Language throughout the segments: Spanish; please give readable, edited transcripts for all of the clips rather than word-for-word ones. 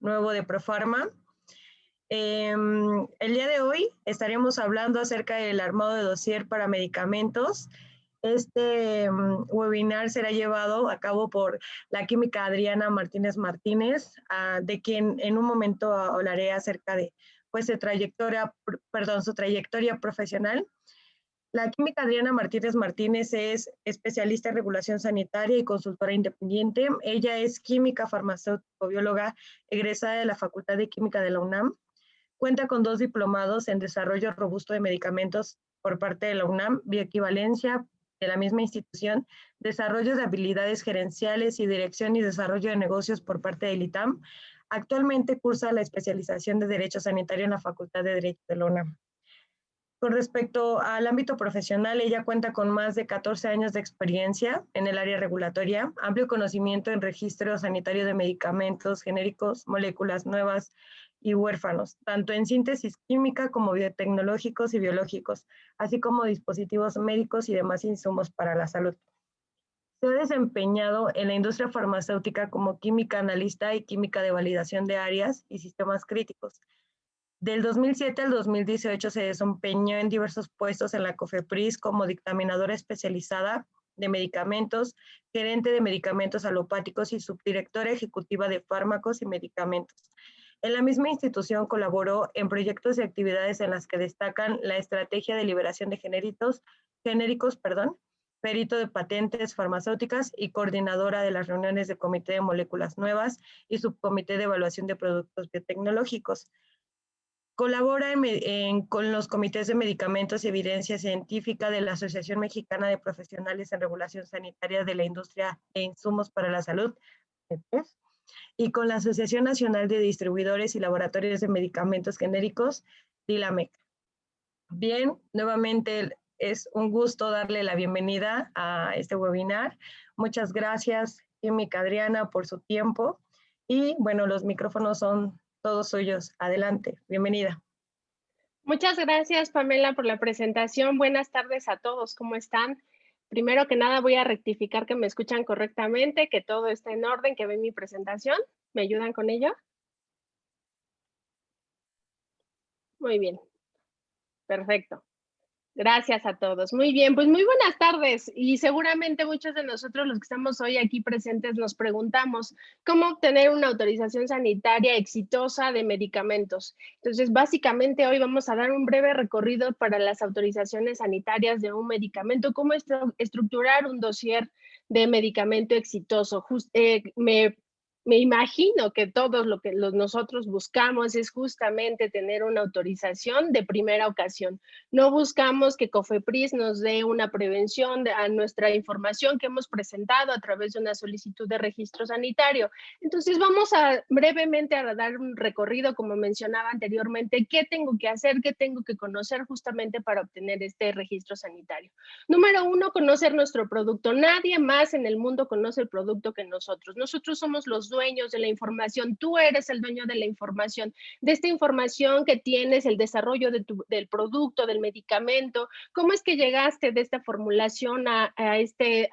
nuevo de Profarma. El día de hoy estaremos hablando acerca del armado de dossier para medicamentos. Este webinar será llevado a cabo por la química Adriana Martínez Martínez, de quien en un momento hablaré acerca de pues, su trayectoria profesional. La química Adriana Martínez Martínez es especialista en regulación sanitaria y consultora independiente. Ella es química farmacéutico-bióloga egresada de la Facultad de Química de la UNAM. Cuenta con 2 diplomados en desarrollo robusto de medicamentos por parte de la UNAM, bioequivalencia de la misma institución, desarrollo de habilidades gerenciales y dirección y desarrollo de negocios por parte del ITAM. Actualmente cursa la especialización de Derecho Sanitario en la Facultad de Derecho de la UNAM. Con respecto al ámbito profesional, ella cuenta con más de 14 años de experiencia en el área regulatoria, amplio conocimiento en registro sanitario de medicamentos genéricos, moléculas nuevas y huérfanos, tanto en síntesis química como biotecnológicos y biológicos, así como dispositivos médicos y demás insumos para la salud. Se ha desempeñado en la industria farmacéutica como química analista y química de validación de áreas y sistemas críticos. Del 2007 al 2018 se desempeñó en diversos puestos en la COFEPRIS como dictaminadora especializada de medicamentos, gerente de medicamentos alopáticos y subdirectora ejecutiva de fármacos y medicamentos. En la misma institución colaboró en proyectos y actividades en las que destacan la estrategia de liberación de genéricos, perito de patentes farmacéuticas y coordinadora de las reuniones de comité de moléculas nuevas y subcomité de evaluación de productos biotecnológicos. Colabora con los comités de medicamentos y evidencia científica de la Asociación Mexicana de Profesionales en Regulación Sanitaria de la Industria de Insumos para la Salud, y con la Asociación Nacional de Distribuidores y Laboratorios de Medicamentos Genéricos, DILAMEC. Bien, nuevamente es un gusto darle la bienvenida a este webinar. Muchas gracias, química Adriana, por su tiempo. Y bueno, los micrófonos son todos suyos. Adelante, bienvenida. Muchas gracias, Pamela, por la presentación. Buenas tardes a todos, ¿cómo están? Primero que nada voy a rectificar que me escuchan correctamente, que todo está en orden, que ven mi presentación. ¿Me ayudan con ello? Muy bien, perfecto. Gracias a todos. Muy bien, pues muy buenas tardes y seguramente muchos de nosotros los que estamos hoy aquí presentes nos preguntamos cómo obtener una autorización sanitaria exitosa de medicamentos. Entonces, básicamente hoy vamos a dar un breve recorrido para las autorizaciones sanitarias de un medicamento, cómo estructurar un dossier de medicamento exitoso. Me imagino que todos lo que nosotros buscamos es justamente tener una autorización de primera ocasión. No buscamos que COFEPRIS nos dé una prevención a nuestra información que hemos presentado a través de una solicitud de registro sanitario. Entonces vamos brevemente a dar un recorrido, como mencionaba anteriormente, qué tengo que hacer, qué tengo que conocer justamente para obtener este registro sanitario. Número 1, conocer nuestro producto. Nadie más en el mundo conoce el producto que nosotros. Nosotros somos los dueños de la información. Tú eres el dueño de la información, de esta información que tienes, el desarrollo del producto, del medicamento. ¿Cómo es que llegaste de esta formulación a este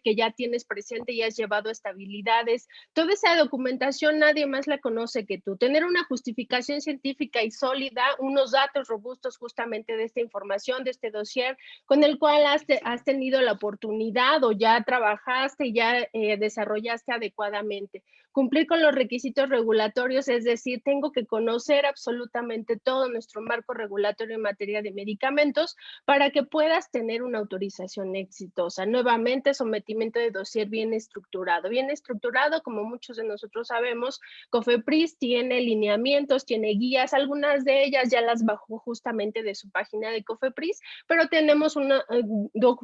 que ya tienes presente y has llevado estabilidades? Toda esa documentación nadie más la conoce que tú. Tener una justificación científica y sólida, unos datos robustos justamente de esta información, de este dossier, con el cual has tenido la oportunidad o ya trabajaste y ya desarrollaste adecuadamente. Cumplir con los requisitos regulatorios, es decir, tengo que conocer absolutamente todo nuestro marco regulatorio en materia de medicamentos para que puedas tener una autorización exitosa. Nuevamente, sometimiento de dossier bien estructurado. Bien estructurado, como muchos de nosotros sabemos, COFEPRIS tiene lineamientos, tiene guías, algunas de ellas ya las bajó justamente de su página de COFEPRIS, pero tenemos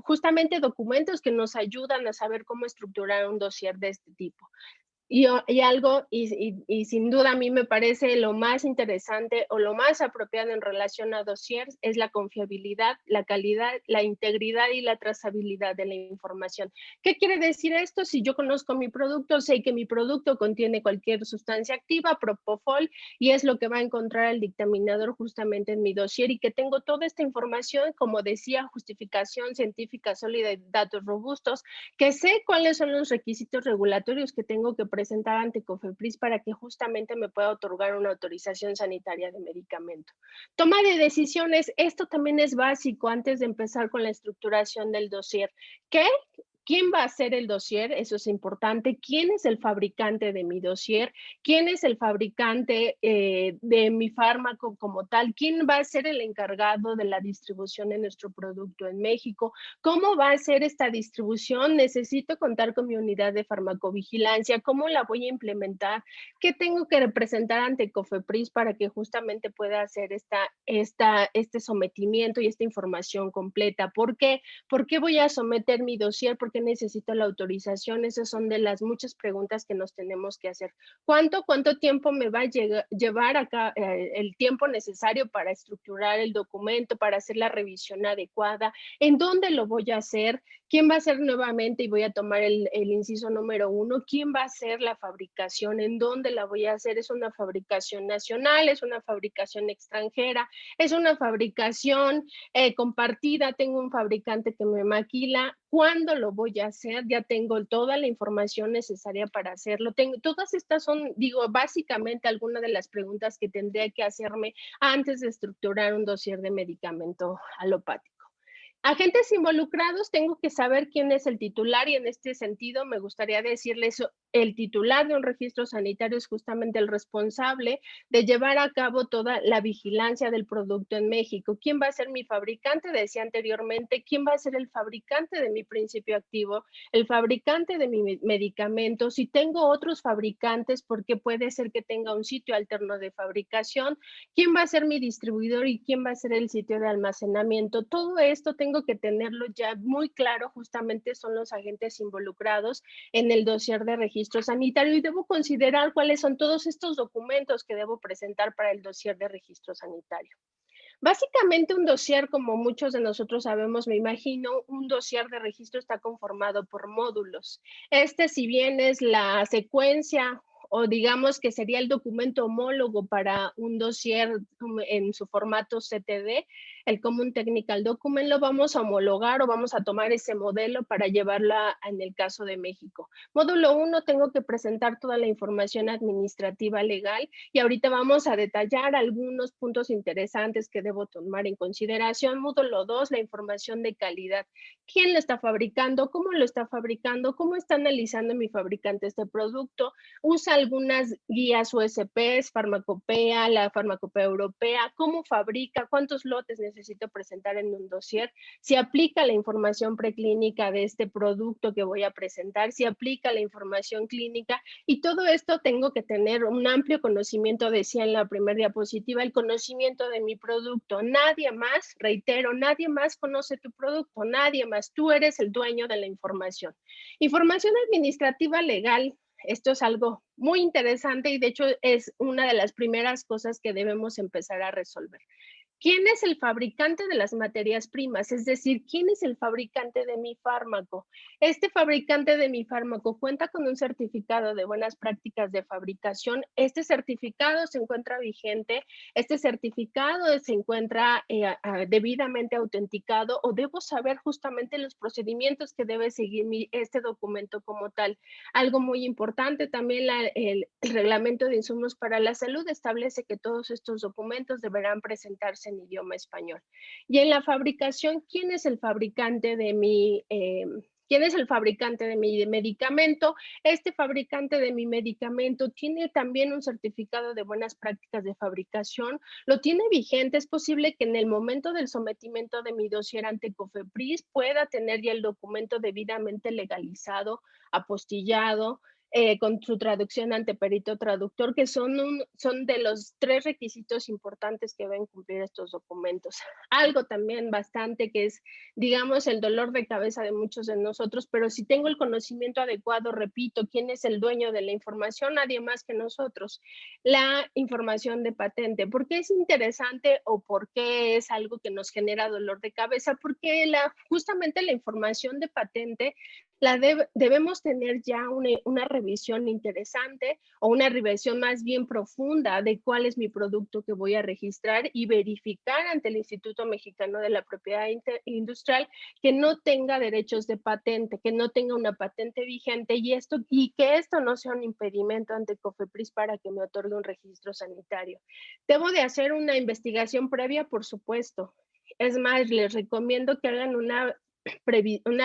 justamente documentos que nos ayudan a saber cómo estructurar un dossier de este tipo. Y sin duda a mí me parece lo más interesante o lo más apropiado en relación a dossiers es la confiabilidad, la calidad, la integridad y la trazabilidad de la información. ¿Qué quiere decir esto? Si yo conozco mi producto, sé que mi producto contiene cualquier sustancia activa, propofol, y es lo que va a encontrar el dictaminador justamente en mi dossier y que tengo toda esta información, como decía, justificación científica sólida y datos robustos, que sé cuáles son los requisitos regulatorios que tengo que presentar ante COFEPRIS para que justamente me pueda otorgar una autorización sanitaria de medicamento. Toma de decisiones, esto también es básico antes de empezar con la estructuración del dossier. ¿Qué? ¿Quién va a hacer el dossier? Eso es importante. ¿Quién es el fabricante de mi dossier? ¿Quién es el fabricante de mi fármaco como tal? ¿Quién va a ser el encargado de la distribución de nuestro producto en México? ¿Cómo va a ser esta distribución? Necesito contar con mi unidad de farmacovigilancia. ¿Cómo la voy a implementar? ¿Qué tengo que representar ante COFEPRIS para que justamente pueda hacer este sometimiento y esta información completa? ¿Por qué? ¿Por qué voy a someter mi dossier? ¿Por qué necesito la autorización? Esas son de las muchas preguntas que nos tenemos que hacer. ¿Cuánto tiempo me va a llevar acá el tiempo necesario para estructurar el documento, para hacer la revisión adecuada? ¿En dónde lo voy a hacer? ¿Quién va a hacer nuevamente? Y voy a tomar el inciso número 1. ¿Quién va a hacer la fabricación? ¿En dónde la voy a hacer? ¿Es una fabricación nacional? ¿Es una fabricación extranjera? ¿Es una fabricación compartida? ¿Tengo un fabricante que me maquila? ¿Cuándo lo voy a hacer? Ya tengo toda la información necesaria para hacerlo. Todas estas son, digo, básicamente algunas de las preguntas que tendría que hacerme antes de estructurar un dossier de medicamento alopático. Agentes involucrados, tengo que saber quién es el titular y en este sentido me gustaría decirles, el titular de un registro sanitario es justamente el responsable de llevar a cabo toda la vigilancia del producto en México. ¿Quién va a ser mi fabricante? Decía anteriormente, ¿quién va a ser el fabricante de mi principio activo? El fabricante de mi medicamento. Si tengo otros fabricantes, porque puede ser que tenga un sitio alterno de fabricación. ¿Quién va a ser mi distribuidor y quién va a ser el sitio de almacenamiento? Todo esto tengo que tenerlo ya muy claro, justamente son los agentes involucrados en el dossier de registro sanitario y debo considerar cuáles son todos estos documentos que debo presentar para el dossier de registro sanitario. Básicamente un dossier, como muchos de nosotros sabemos, me imagino, un dossier de registro está conformado por módulos. Si bien es la secuencia o digamos que sería el documento homólogo para un dossier en su formato CTD, el Common Technical Document, lo vamos a homologar o vamos a tomar ese modelo para llevarla en el caso de México. Módulo 1, tengo que presentar toda la información administrativa legal y ahorita vamos a detallar algunos puntos interesantes que debo tomar en consideración. Módulo 2, la información de calidad. ¿Quién lo está fabricando? ¿Cómo lo está fabricando? ¿Cómo está analizando mi fabricante este producto? Usa algunas guías USPs, farmacopea, la farmacopea europea, cómo fabrica, cuántos lotes necesito presentar en un dossier, si aplica la información preclínica de este producto que voy a presentar, si aplica la información clínica y todo esto tengo que tener un amplio conocimiento, decía en la primera diapositiva, el conocimiento de mi producto. Nadie más, reitero, nadie más conoce tu producto, nadie más, tú eres el dueño de la información. Información administrativa legal. Esto es algo muy interesante y de hecho es una de las primeras cosas que debemos empezar a resolver. ¿Quién es el fabricante de las materias primas? Es decir, ¿quién es el fabricante de mi fármaco? Este fabricante de mi fármaco cuenta con un certificado de buenas prácticas de fabricación. Este certificado se encuentra vigente. Este certificado se encuentra debidamente autenticado o debo saber justamente los procedimientos que debe seguir este documento como tal. Algo muy importante también, el reglamento de insumos para la salud establece que todos estos documentos deberán presentarse en idioma español. Y en la fabricación, ¿quién es el fabricante de mi medicamento? Este fabricante de mi medicamento tiene también un certificado de buenas prácticas de fabricación, lo tiene vigente. Es posible que en el momento del sometimiento de mi dossier ante COFEPRIS pueda tener ya el documento debidamente legalizado, apostillado, con su traducción ante perito traductor, que son de los 3 requisitos importantes que deben cumplir estos documentos. Algo también bastante que es, digamos, el dolor de cabeza de muchos de nosotros, pero si tengo el conocimiento adecuado, repito, ¿quién es el dueño de la información? Nadie más que nosotros. La información de patente. ¿Por qué es interesante o por qué es algo que nos genera dolor de cabeza? Porque justamente la información de patente debemos tener ya una revisión interesante o una revisión más bien profunda de cuál es mi producto que voy a registrar y verificar ante el Instituto Mexicano de la Propiedad Industrial que no tenga derechos de patente, que no tenga una patente vigente y que esto no sea un impedimento ante COFEPRIS para que me otorgue un registro sanitario. Debo de hacer una investigación previa, por supuesto. Es más, les recomiendo que hagan una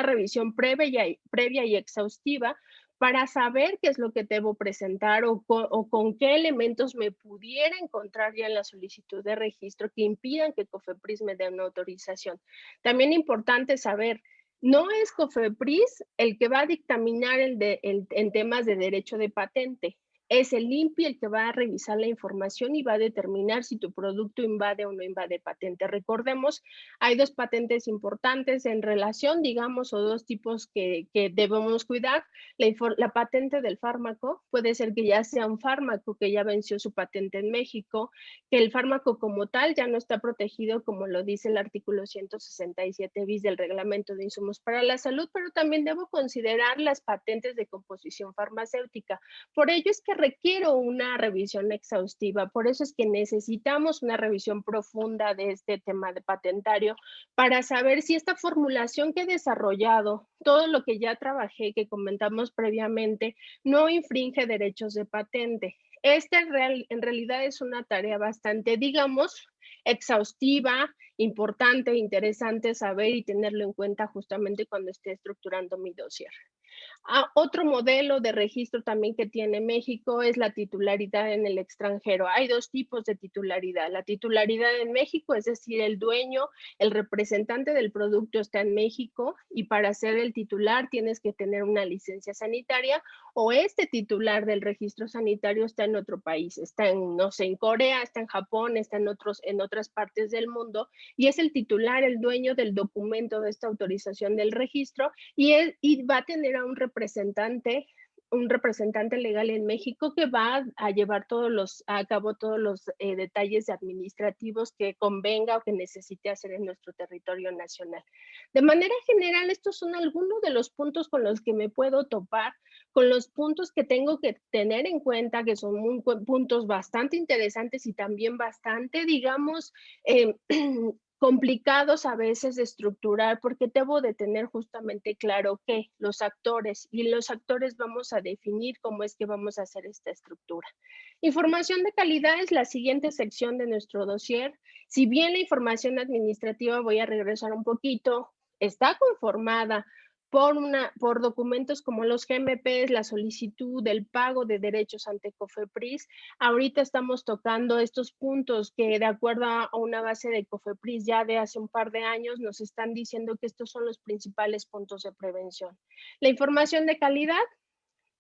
revisión previa y exhaustiva para saber qué es lo que debo presentar o con qué elementos me pudiera encontrar ya en la solicitud de registro que impidan que COFEPRIS me dé una autorización. También importante saber, no es COFEPRIS el que va a dictaminar en temas de derecho de patente. Es el INPI el que va a revisar la información y va a determinar si tu producto invade o no invade patente. Recordemos, hay dos patentes importantes en relación, digamos, o dos tipos que debemos cuidar. La patente del fármaco puede ser que ya sea un fármaco que ya venció su patente en México, que el fármaco como tal ya no está protegido, como lo dice el artículo 167 bis del Reglamento de Insumos para la Salud, pero también debo considerar las patentes de composición farmacéutica. Por ello es que requiero una revisión exhaustiva, por eso es que necesitamos una revisión profunda de este tema de patentario para saber si esta formulación que he desarrollado, todo lo que ya trabajé, que comentamos previamente, no infringe derechos de patente. En realidad es una tarea bastante, digamos, exhaustiva, importante, interesante saber y tenerlo en cuenta justamente cuando esté estructurando mi dossier. Otro modelo de registro también que tiene México es la titularidad en el extranjero. Hay dos tipos de titularidad. La titularidad en México, es decir, el dueño, el representante del producto está en México y para ser el titular tienes que tener una licencia sanitaria o este titular del registro sanitario está en otro país, está en, no sé, en Corea, está en Japón, está en otras partes del mundo y es el titular, el dueño del documento de esta autorización del registro y va a tener a un representante legal en México que va a llevar a cabo todos los detalles administrativos que convenga o que necesite hacer en nuestro territorio nacional. De manera general, estos son algunos de los puntos con los que me puedo topar, con los puntos que tengo que tener en cuenta, que son puntos bastante interesantes y también bastante, digamos, complicados a veces de estructurar porque debo de tener justamente claro que los actores vamos a definir cómo es que vamos a hacer esta estructura. Información de calidad es la siguiente sección de nuestro dossier. Si bien la información administrativa, voy a regresar un poquito, está conformada por documentos como los GMPs, la solicitud del pago de derechos ante COFEPRIS. Ahorita estamos tocando estos puntos que de acuerdo a una base de COFEPRIS ya de hace un par de años nos están diciendo que estos son los principales puntos de prevención. La información de calidad.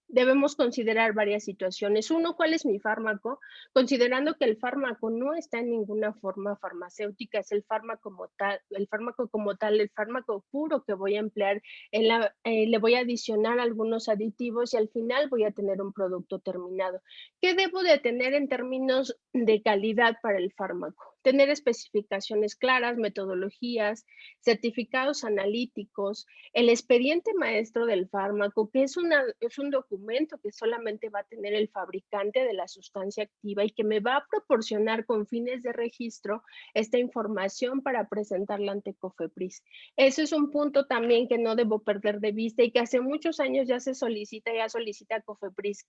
Debemos considerar varias situaciones. Uno, ¿cuál es mi fármaco? Considerando que el fármaco no está en ninguna forma farmacéutica, es el fármaco como tal, el fármaco puro que voy a emplear, le voy a adicionar algunos aditivos y al final voy a tener un producto terminado. ¿Qué debo de tener en términos de calidad para el fármaco? Tener especificaciones claras, metodologías, certificados analíticos, el expediente maestro del fármaco, que es un documento que solamente va a tener el fabricante de la sustancia activa y que me va a proporcionar con fines de registro esta información para presentarla ante COFEPRIS. Ese es un punto también que no debo perder de vista y que hace muchos años ya solicita COFEPRIS.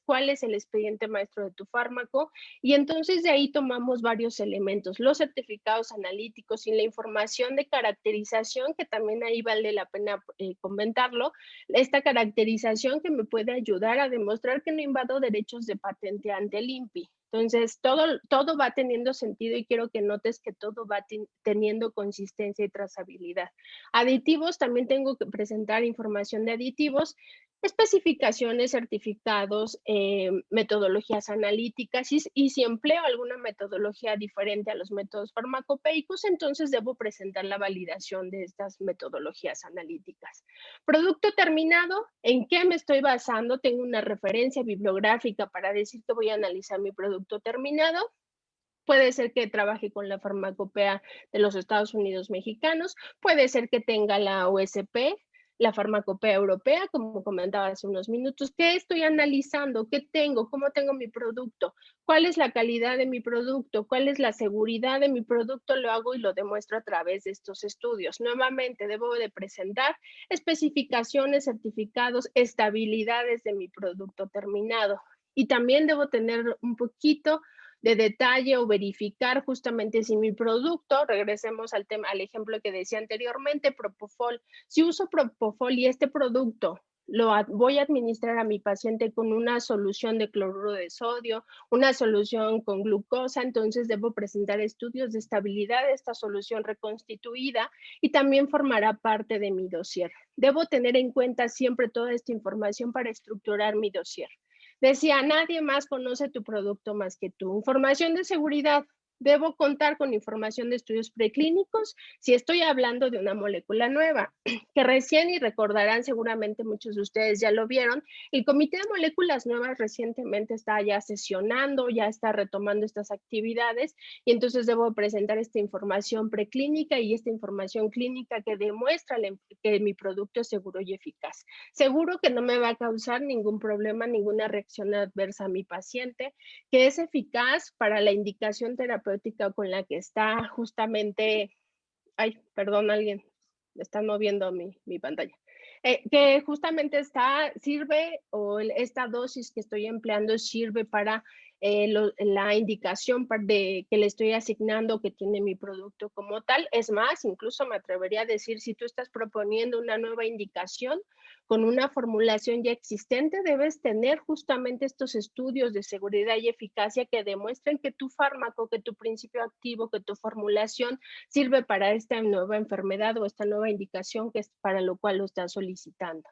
¿Cuál es el expediente maestro de tu fármaco? Y entonces de ahí tomamos varios elementos, los certificados analíticos y la información de caracterización, que también ahí vale la pena comentarlo, esta caracterización que me puede ayudar a demostrar que no invado derechos de patente ante el INPI. Entonces, todo va teniendo sentido y quiero que notes que todo va teniendo consistencia y trazabilidad. Aditivos, también tengo que presentar información de aditivos, especificaciones, certificados, metodologías analíticas y si empleo alguna metodología diferente a los métodos farmacopeicos, entonces debo presentar la validación de estas metodologías analíticas. Producto terminado, ¿en qué me estoy basando? Tengo una referencia bibliográfica para decir que voy a analizar mi producto terminado. Puede ser que trabaje con la farmacopea de los Estados Unidos mexicanos, puede ser que tenga la OSP, la farmacopea europea, como comentaba hace unos minutos, qué estoy analizando, qué tengo, cómo tengo mi producto, cuál es la calidad de mi producto, cuál es la seguridad de mi producto, lo hago y lo demuestro a través de estos estudios. Nuevamente, debo de presentar especificaciones, certificados, estabilidades de mi producto terminado. Y también debo tener un poquito de detalle o verificar justamente si mi producto, regresemos al tema, al ejemplo que decía anteriormente, Propofol. Si uso Propofol y este producto voy a administrar a mi paciente con una solución de cloruro de sodio, una solución con glucosa, entonces debo presentar estudios de estabilidad de esta solución reconstituida y también formará parte de mi dossier. Debo tener en cuenta siempre toda esta información para estructurar mi dossier. Decía, nadie más conoce tu producto más que tú. Información de seguridad. Debo contar con información de estudios preclínicos si estoy hablando de una molécula nueva, que recién, y recordarán seguramente muchos de ustedes ya lo vieron, el Comité de Moléculas Nuevas recientemente está ya sesionando, ya está retomando estas actividades y entonces debo presentar esta información preclínica y esta información clínica que demuestra que mi producto es seguro y eficaz. Seguro que no me va a causar ningún problema, ninguna reacción adversa a mi paciente, que es eficaz para la indicación terapéutica con la que está justamente, ay, perdón, alguien, está moviendo mi pantalla, que justamente sirve, o esta dosis que estoy empleando sirve para la indicación que le estoy asignando que tiene mi producto como tal. Es más, incluso me atrevería a decir, si tú estás proponiendo una nueva indicación con una formulación ya existente, debes tener justamente estos estudios de seguridad y eficacia que demuestren que tu fármaco, que tu principio activo, que tu formulación sirve para esta nueva enfermedad o esta nueva indicación que es para lo cual lo estás solicitando.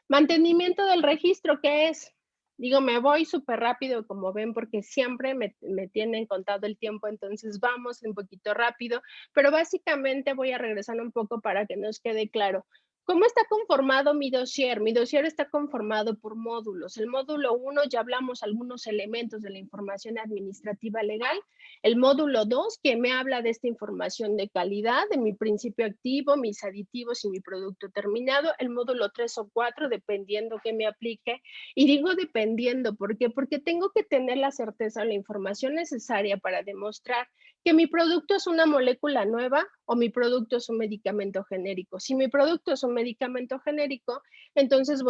Mantenimiento del registro, ¿qué es? Digo, me voy súper rápido, como ven, porque siempre me tienen contado el tiempo, entonces vamos un poquito rápido, pero básicamente voy a regresar un poco para que nos quede claro. ¿Cómo está conformado mi dossier? Mi dossier está conformado por módulos. El módulo 1, ya hablamos algunos elementos de la información administrativa legal. El módulo 2, que me habla de esta información de calidad, de mi principio activo, mis aditivos y mi producto terminado. El módulo 3 o 4, dependiendo que me aplique. Y digo dependiendo, ¿por qué? Porque tengo que tener la certeza o la información necesaria para demostrar que mi producto es una molécula nueva o mi producto es un medicamento genérico. Si mi producto es un medicamento genérico, entonces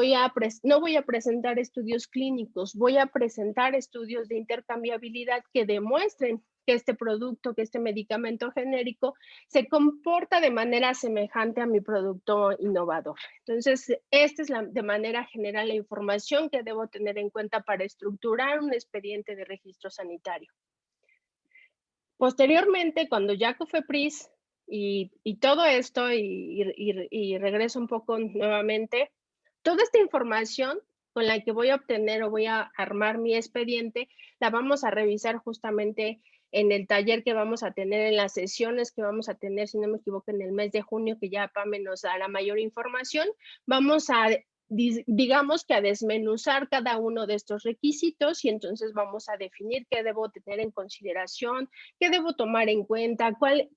no voy a presentar estudios clínicos, voy a presentar estudios de intercambiabilidad que demuestren que este producto, que este medicamento genérico se comporta de manera semejante a mi producto innovador. Entonces, esta es de manera general la información que debo tener en cuenta para estructurar un expediente de registro sanitario. Posteriormente, cuando ya COFEPRIS y todo esto, y regreso un poco nuevamente, toda esta información con la que voy a obtener o voy a armar mi expediente, la vamos a revisar justamente en el taller que vamos a tener, en las sesiones que vamos a tener, si no me equivoco, en el mes de junio, que ya PAME nos dará mayor información. Vamos a digamos que a desmenuzar cada uno de estos requisitos y entonces vamos a definir qué debo tener en consideración, qué debo tomar en cuenta, cuál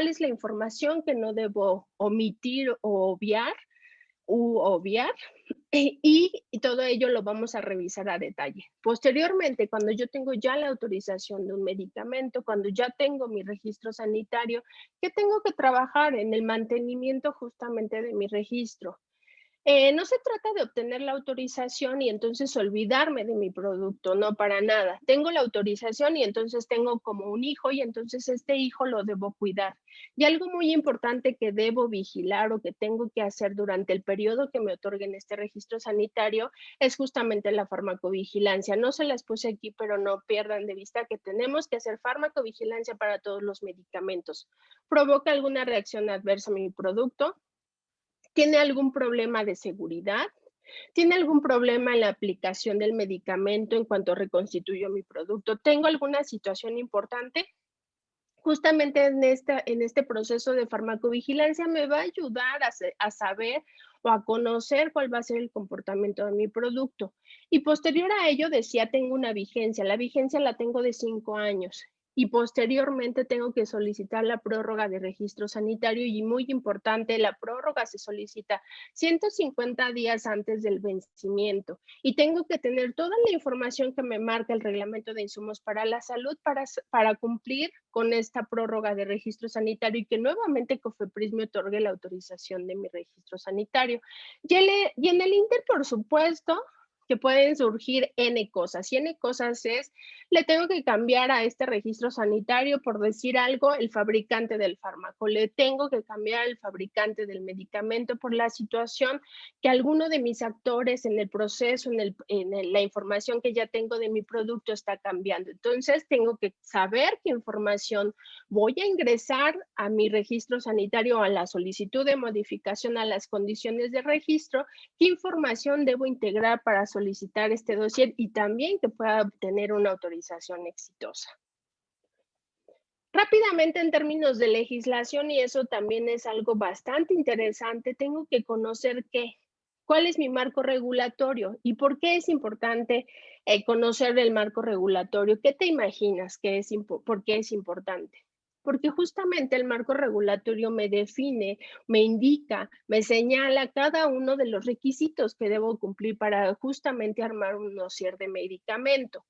es la información que no debo omitir o obviar, y todo ello lo vamos a revisar a detalle. Posteriormente, cuando yo tengo ya la autorización de un medicamento, cuando ya tengo mi registro sanitario, ¿qué tengo que trabajar en el mantenimiento justamente de mi registro? No se trata de obtener la autorización y entonces olvidarme de mi producto, no, para nada. Tengo la autorización y entonces tengo como un hijo y entonces este hijo lo debo cuidar. Y algo muy importante que debo vigilar o que tengo que hacer durante el periodo que me otorguen este registro sanitario es justamente la farmacovigilancia. No se las puse aquí, pero no pierdan de vista que tenemos que hacer farmacovigilancia para todos los medicamentos. ¿Provoca alguna reacción adversa a mi producto? ¿Tiene algún problema de seguridad? ¿Tiene algún problema en la aplicación del medicamento en cuanto reconstituyo mi producto? ¿Tengo alguna situación importante? Justamente en este proceso de farmacovigilancia me va a ayudar a saber o a conocer cuál va a ser el comportamiento de mi producto. Y posterior a ello, decía, tengo una vigencia. La vigencia la tengo de 5 años. y posteriormente tengo que solicitar la prórroga de registro sanitario y muy importante, la prórroga se solicita 150 días antes del vencimiento y tengo que tener toda la información que me marca el reglamento de insumos para la salud para cumplir con esta prórroga de registro sanitario y que nuevamente COFEPRIS me otorgue la autorización de mi registro sanitario. Y en el Inter, por supuesto, que pueden surgir N cosas. Y N cosas es, le tengo que cambiar a este registro sanitario, por decir algo, el fabricante del fármaco. Le tengo que cambiar el fabricante del medicamento por la situación que alguno de mis actores en el proceso, la información que ya tengo de mi producto está cambiando. Entonces, tengo que saber qué información voy a ingresar a mi registro sanitario, a la solicitud de modificación a las condiciones de registro, qué información debo integrar para solicitar este dossier y también que pueda obtener una autorización exitosa. Rápidamente en términos de legislación, y eso también es algo bastante interesante, tengo que conocer cuál es mi marco regulatorio y por qué es importante conocer el marco regulatorio. ¿Qué te imaginas por qué es importante? Porque justamente el marco regulatorio me define, me indica, me señala cada uno de los requisitos que debo cumplir para justamente armar un dossier de medicamento.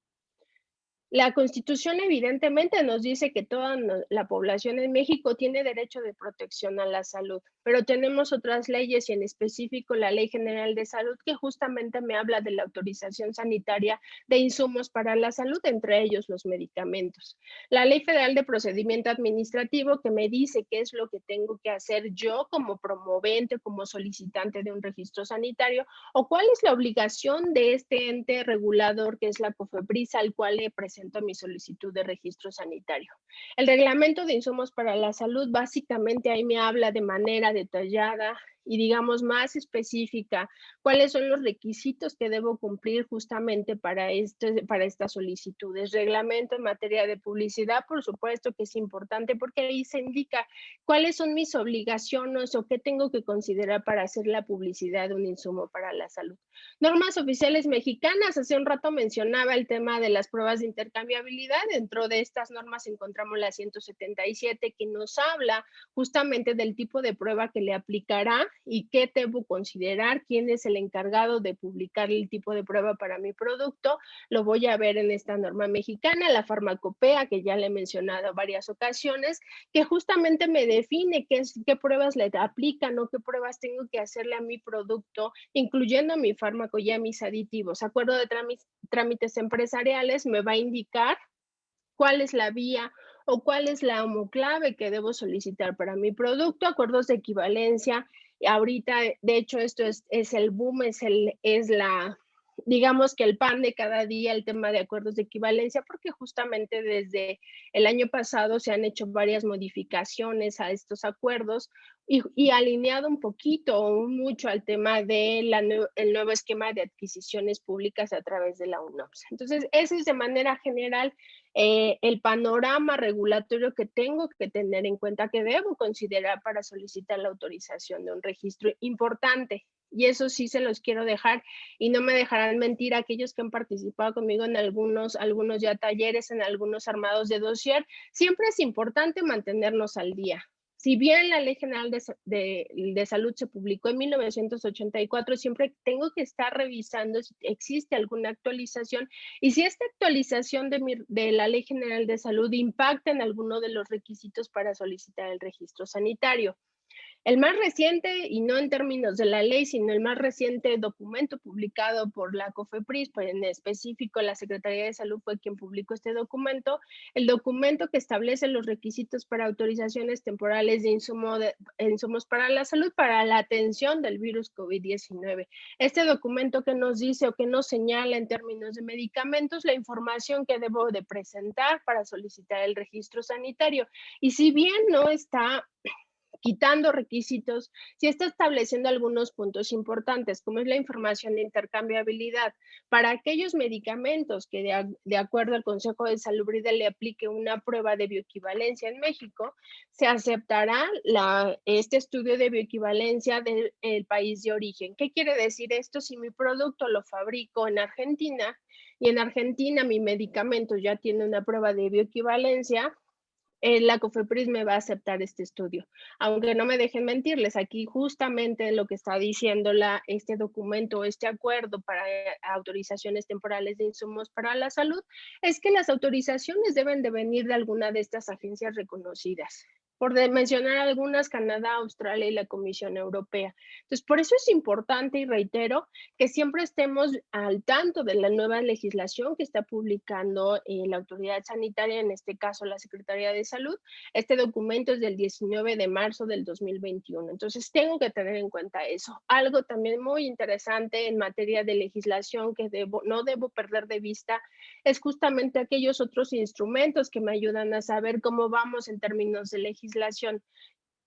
La Constitución evidentemente nos dice que toda la población en México tiene derecho de protección a la salud, pero tenemos otras leyes y en específico la Ley General de Salud que justamente me habla de la autorización sanitaria de insumos para la salud, entre ellos los medicamentos. La Ley Federal de Procedimiento Administrativo que me dice qué es lo que tengo que hacer yo como promovente, como solicitante de un registro sanitario o cuál es la obligación de este ente regulador que es la COFEPRIS al cual le presento mi solicitud de registro sanitario. El reglamento de insumos para la salud básicamente ahí me habla de manera detallada y digamos más específica cuáles son los requisitos que debo cumplir justamente para estas solicitudes. Reglamento en materia de publicidad, por supuesto que es importante porque ahí se indica cuáles son mis obligaciones o qué tengo que considerar para hacer la publicidad de un insumo para la salud. Normas oficiales mexicanas, hace un rato mencionaba el tema de las pruebas de intercambiabilidad. Dentro de estas normas encontramos la 177 que nos habla justamente del tipo de prueba que le aplicará y qué debo considerar, quién es el encargado de publicar el tipo de prueba para mi producto. Lo voy a ver en esta norma mexicana, la farmacopea, que ya le he mencionado varias ocasiones, que justamente me define qué pruebas le aplican o qué pruebas tengo que hacerle a mi producto, incluyendo a mi fármaco y a mis aditivos. Acuerdo de trámites empresariales me va a indicar cuál es la vía o cuál es la homoclave que debo solicitar para mi producto, acuerdos de equivalencia. Ahorita, de hecho, esto es el boom, digamos que el pan de cada día, el tema de acuerdos de equivalencia, porque justamente desde el año pasado se han hecho varias modificaciones a estos acuerdos y alineado un poquito o mucho al tema del nuevo esquema de adquisiciones públicas a través de la UNOPS. Entonces, ese es de manera general el panorama regulatorio que tengo que tener en cuenta, que debo considerar para solicitar la autorización de un registro importante. Y eso sí se los quiero dejar y no me dejarán mentir aquellos que han participado conmigo en algunos ya talleres, en algunos armados de dossier. Siempre es importante mantenernos al día. Si bien la Ley General de Salud se publicó en 1984, siempre tengo que estar revisando si existe alguna actualización y si esta actualización de la Ley General de Salud impacta en alguno de los requisitos para solicitar el registro sanitario. El más reciente, y no en términos de la ley, sino el más reciente documento publicado por la COFEPRIS, pues en específico la Secretaría de Salud fue quien publicó este documento, el documento que establece los requisitos para autorizaciones temporales de insumos para la salud para la atención del virus COVID-19. Este documento que nos dice o que nos señala en términos de medicamentos la información que debo de presentar para solicitar el registro sanitario. Y si bien no está quitando requisitos, sí está estableciendo algunos puntos importantes, como es la información de intercambiabilidad. Para aquellos medicamentos que de acuerdo al Consejo de Salubridad le aplique una prueba de bioequivalencia en México, se aceptará este estudio de bioequivalencia del país de origen. ¿Qué quiere decir esto? Si mi producto lo fabrico en Argentina y en Argentina mi medicamento ya tiene una prueba de bioequivalencia, la COFEPRIS me va a aceptar este estudio. Aunque no me dejen mentirles, aquí justamente lo que está diciendo este documento, este acuerdo para autorizaciones temporales de insumos para la salud, es que las autorizaciones deben de venir de alguna de estas agencias reconocidas. Por mencionar algunas, Canadá, Australia y la Comisión Europea. Entonces, por eso es importante y reitero que siempre estemos al tanto de la nueva legislación que está publicando la autoridad sanitaria, en este caso la Secretaría de Salud. Este documento es del 19 de marzo del 2021. Entonces, tengo que tener en cuenta eso. Algo también muy interesante en materia de legislación que no debo perder de vista es justamente aquellos otros instrumentos que me ayudan a saber cómo vamos en términos de legislación,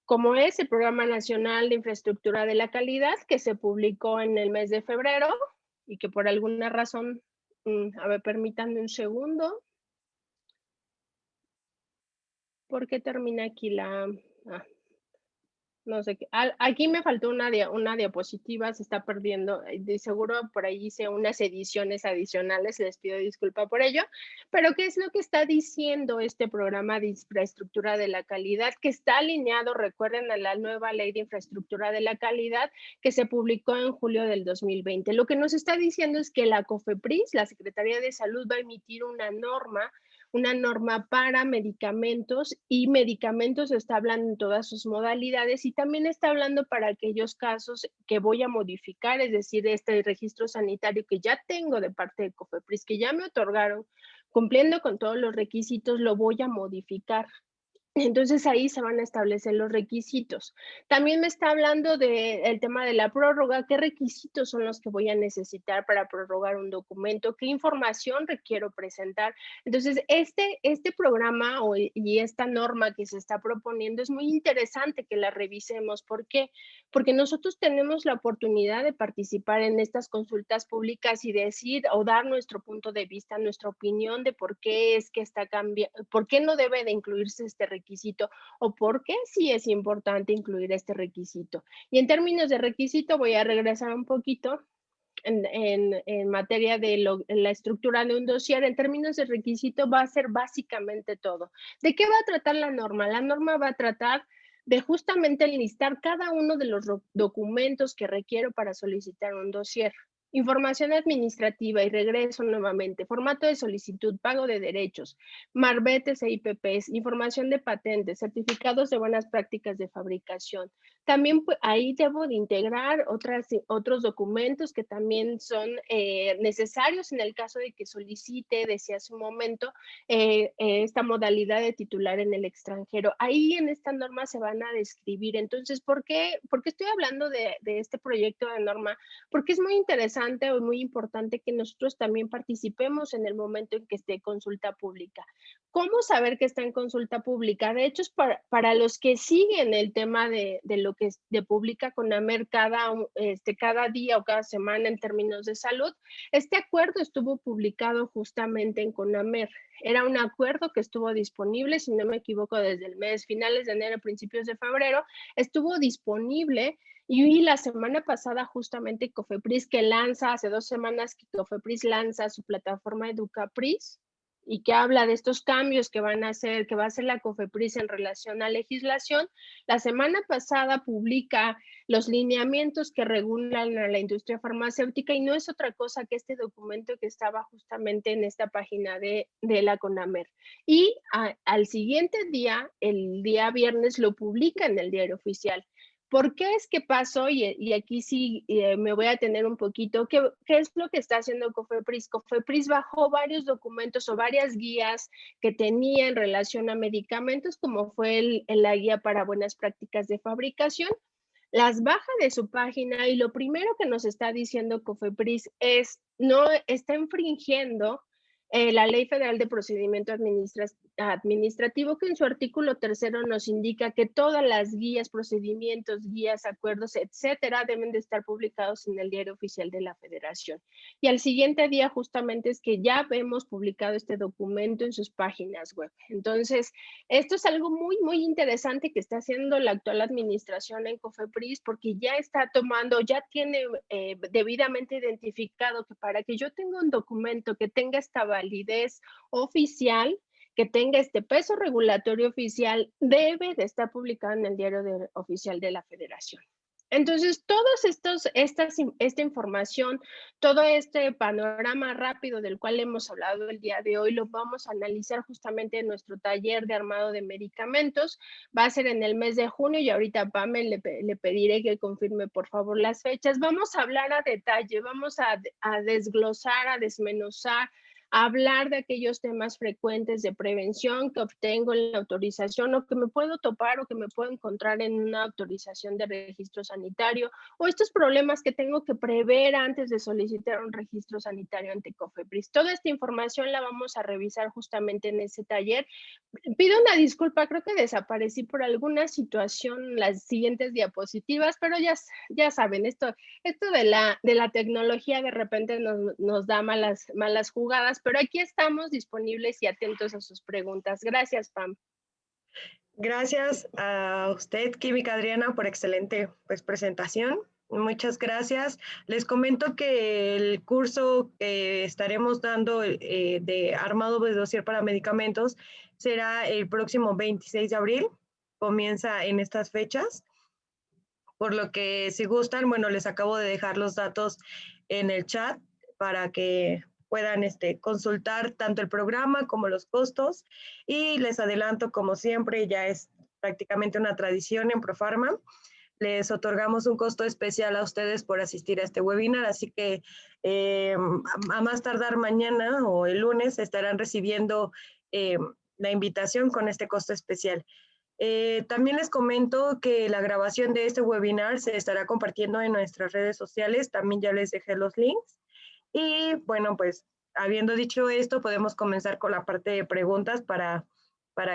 como es el Programa Nacional de Infraestructura de la Calidad, que se publicó en el mes de febrero y que por alguna razón, a ver, permítanme un segundo. ¿Por qué termina aquí no sé qué? Aquí me faltó una diapositiva, se está perdiendo. De seguro por ahí hice unas ediciones adicionales, les pido disculpa por ello. Pero ¿qué es lo que está diciendo este programa de infraestructura de la calidad? Que está alineado, recuerden, a la nueva ley de infraestructura de la calidad que se publicó en julio del 2020. Lo que nos está diciendo es que la COFEPRIS, la Secretaría de Salud, va a emitir una norma para medicamentos, y medicamentos está hablando en todas sus modalidades, y también está hablando para aquellos casos que voy a modificar, es decir, este registro sanitario que ya tengo de parte de COFEPRIS, que ya me otorgaron, cumpliendo con todos los requisitos, lo voy a modificar. Entonces ahí se van a establecer los requisitos. También me está hablando del tema de la prórroga, qué requisitos son los que voy a necesitar para prorrogar un documento, qué información requiero presentar. Entonces este programa y esta norma que se está proponiendo es muy interesante que la revisemos. ¿Por qué? Porque nosotros tenemos la oportunidad de participar en estas consultas públicas y decir o dar nuestro punto de vista, nuestra opinión de por qué es que está cambiando, por qué no debe de incluirse este requisito o por qué sí es importante incluir este requisito. Y en términos de requisito voy a regresar un poquito en materia de la estructura de un dossier. En términos de requisito va a ser básicamente todo. ¿De qué va a tratar la norma? La norma va a tratar de justamente enlistar cada uno de los documentos que requiero para solicitar un dossier. Información administrativa y regreso nuevamente, formato de solicitud, pago de derechos, marbetes e IPPs, información de patentes, certificados de buenas prácticas de fabricación. También ahí debo de integrar otros documentos que también son necesarios en el caso de que solicite, decía hace un momento, esta modalidad de titular en el extranjero. Ahí en esta norma se van a describir. Entonces, ¿por qué estoy hablando de este proyecto de norma? Porque es muy interesante o muy importante que nosotros también participemos en el momento en que esté consulta pública. ¿Cómo saber que está en consulta pública? De hecho, es para los que siguen el tema de lo que publica CONAMER cada día o cada semana en términos de salud. Este acuerdo estuvo publicado justamente en CONAMER. Era un acuerdo que estuvo disponible, si no me equivoco, desde el mes finales de enero, principios de febrero, estuvo disponible. Y la semana pasada justamente COFEPRIS hace 2 semanas que COFEPRIS lanza su plataforma EducaPRIS y que habla de estos cambios que va a hacer la COFEPRIS en relación a legislación. La semana pasada publica los lineamientos que regulan a la industria farmacéutica, y no es otra cosa que este documento que estaba justamente en esta página de la CONAMER. Y al siguiente día, el día viernes, lo publica en el Diario Oficial. ¿Por qué es que pasó? Y aquí sí me voy a tener un poquito. ¿Qué es lo que está haciendo COFEPRIS? COFEPRIS bajó varios documentos o varias guías que tenía en relación a medicamentos, como fue la guía para buenas prácticas de fabricación. Las baja de su página y lo primero que nos está diciendo COFEPRIS es no está infringiendo la Ley Federal de Procedimiento Administrativo, que en su artículo 3º nos indica que todas las guías, procedimientos, guías, acuerdos, etcétera, deben de estar publicados en el Diario Oficial de la Federación. Y al siguiente día justamente es que ya vemos publicado este documento en sus páginas web. Entonces, esto es algo muy, muy interesante que está haciendo la actual administración en COFEPRIS, porque ya está tomando, ya tiene debidamente identificado que para que yo tenga un documento que tenga esta validez oficial, que tenga este peso regulatorio oficial, debe de estar publicado en el Diario Oficial de la Federación. Entonces, esta información, todo este panorama rápido del cual hemos hablado el día de hoy, lo vamos a analizar justamente en nuestro taller de armado de medicamentos. Va a ser en el mes de junio y ahorita a Pamela le pediré que confirme por favor las fechas. Vamos a hablar a detalle, vamos a desglosar, a desmenuzar, hablar de aquellos temas frecuentes de prevención que obtengo en la autorización o que me puedo topar o que me puedo encontrar en una autorización de registro sanitario, o estos problemas que tengo que prever antes de solicitar un registro sanitario ante COFEPRIS. Toda esta información la vamos a revisar justamente en ese taller. Pido una disculpa, creo que desaparecí por alguna situación las siguientes diapositivas, pero ya saben, esto de la tecnología de repente nos da malas jugadas, pero aquí estamos disponibles y atentos a sus preguntas. Gracias, Pam. Gracias a usted, Química Adriana, por excelente presentación. Muchas gracias. Les comento que el curso que estaremos dando de armado de dossier para medicamentos será el próximo 26 de abril. Comienza en estas fechas. Por lo que si gustan, bueno, les acabo de dejar los datos en el chat para que puedan consultar tanto el programa como los costos. Y les adelanto, como siempre, ya es prácticamente una tradición en Profarma, les otorgamos un costo especial a ustedes por asistir a este webinar, así que a más tardar mañana o el lunes estarán recibiendo la invitación con este costo especial. También les comento que la grabación de este webinar se estará compartiendo en nuestras redes sociales, también ya les dejé los links. Y bueno, pues habiendo dicho esto, podemos comenzar con la parte de preguntas para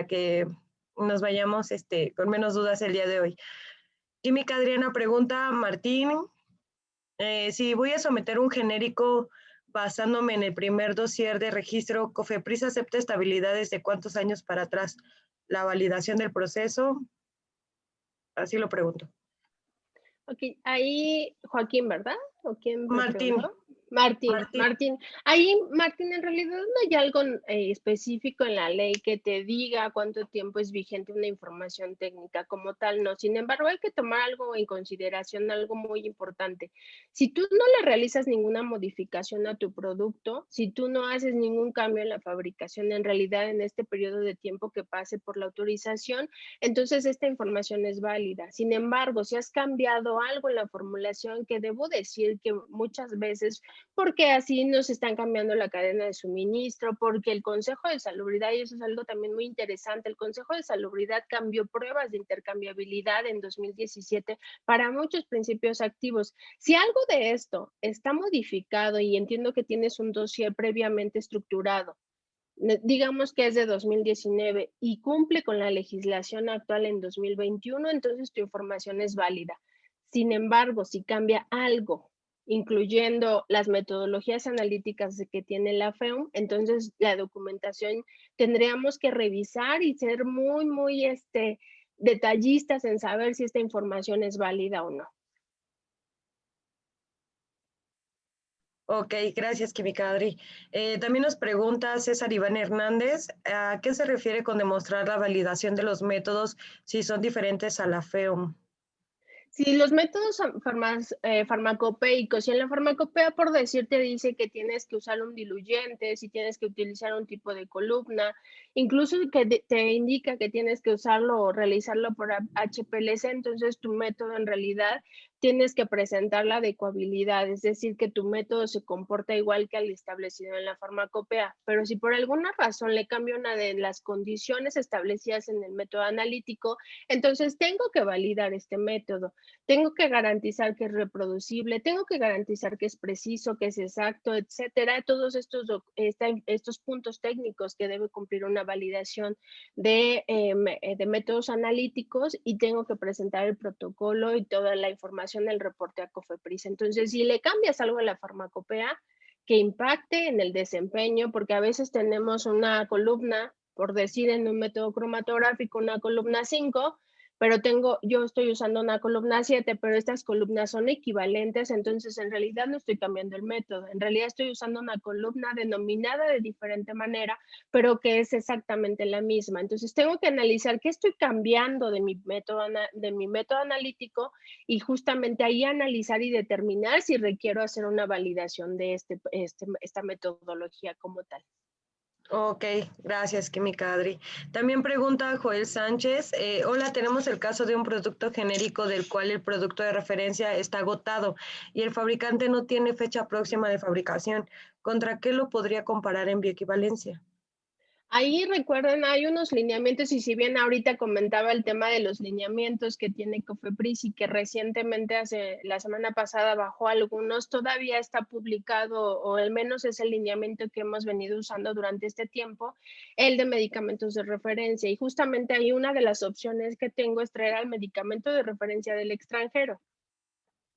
que nos vayamos con menos dudas el día de hoy. Química Adriana pregunta, Martín, si voy a someter un genérico basándome en el primer dossier de registro, ¿COFEPRIS acepta estabilidades de cuántos años para atrás? ¿La validación del proceso? Así lo pregunto. Ok, ahí Joaquín, ¿verdad? ¿O quién me Martín. preguntó? Martín. Ahí, Martín, en realidad no hay algo específico en la ley que te diga cuánto tiempo es vigente una información técnica como tal, no. Sin embargo, hay que tomar algo en consideración, algo muy importante. Si tú no le realizas ninguna modificación a tu producto, si tú no haces ningún cambio en la fabricación, en realidad en este periodo de tiempo que pase por la autorización, entonces esta información es válida. Sin embargo, si has cambiado algo en la formulación, que debo decir que muchas veces, porque así nos están cambiando la cadena de suministro, porque el Consejo de Salubridad, y eso es algo también muy interesante, el Consejo de Salubridad cambió pruebas de intercambiabilidad en 2017 para muchos principios activos. Si algo de esto está modificado y entiendo que tienes un dossier previamente estructurado, digamos que es de 2019 y cumple con la legislación actual en 2021, entonces tu información es válida. Sin embargo, si cambia algo, incluyendo las metodologías analíticas que tiene la FEUM, entonces la documentación tendríamos que revisar y ser muy detallistas en saber si esta información es válida o no. Ok, gracias, Química Adri. También nos pregunta César Iván Hernández, ¿a qué se refiere con demostrar la validación de los métodos si son diferentes a la FEUM? Si los métodos farmacopeicos, si en la farmacopea, por decirte, dice que tienes que usar un diluyente, si tienes que utilizar un tipo de columna, incluso que te indica que tienes que usarlo o realizarlo por HPLC, entonces tu método en realidad tienes que presentar la adecuabilidad, es decir, que tu método se comporta igual que el establecido en la farmacopea. Pero si por alguna razón le cambio una de las condiciones establecidas en el método analítico, entonces tengo que validar este método. Tengo que garantizar que es reproducible, tengo que garantizar que es preciso, que es exacto, etcétera. Todos estos puntos técnicos que debe cumplir una validación de métodos analíticos y tengo que presentar el protocolo y toda la información del reporte a COFEPRIS. Entonces, si le cambias algo a la farmacopea que impacte en el desempeño, porque a veces tenemos una columna, por decir en un método cromatográfico, una columna 5, pero yo estoy usando una columna 7, pero estas columnas son equivalentes, entonces en realidad no estoy cambiando el método, en realidad estoy usando una columna denominada de diferente manera, pero que es exactamente la misma. Entonces tengo que analizar qué estoy cambiando de mi método analítico y justamente ahí analizar y determinar si requiero hacer una validación de esta metodología como tal. Ok, gracias, Química Adri. También pregunta Joel Sánchez, hola, tenemos el caso de un producto genérico del cual el producto de referencia está agotado y el fabricante no tiene fecha próxima de fabricación. ¿Contra qué lo podría comparar en bioequivalencia? Ahí recuerden, hay unos lineamientos y si bien ahorita comentaba el tema de los lineamientos que tiene COFEPRIS y que recientemente la semana pasada bajó algunos, todavía está publicado o al menos es el lineamiento que hemos venido usando durante este tiempo, el de medicamentos de referencia. Y justamente ahí una de las opciones que tengo es traer al medicamento de referencia del extranjero.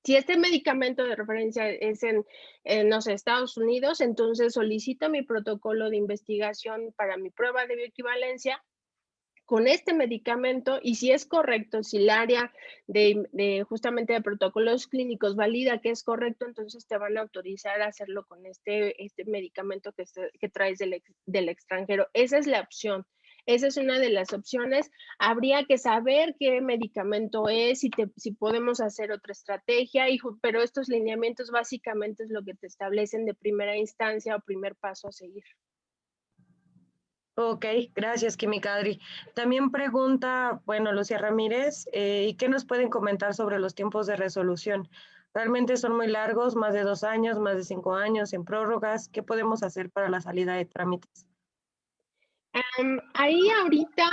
Si este medicamento de referencia es no sé, Estados Unidos, entonces solicito mi protocolo de investigación para mi prueba de bioequivalencia con este medicamento y si es correcto, si el área justamente de protocolos clínicos valida que es correcto, entonces te van a autorizar a hacerlo con este medicamento que traes del extranjero. Esa es la opción. Esa es una de las opciones. Habría que saber qué medicamento es, si podemos hacer otra estrategia, pero estos lineamientos básicamente es lo que te establecen de primera instancia o primer paso a seguir. Ok, gracias, Química Adri. También pregunta, bueno, Lucía Ramírez, ¿y qué nos pueden comentar sobre los tiempos de resolución? ¿Realmente son muy largos, más de 2 años, más de 5 años, en prórrogas? ¿Qué podemos hacer para la salida de trámites? Ahí ahorita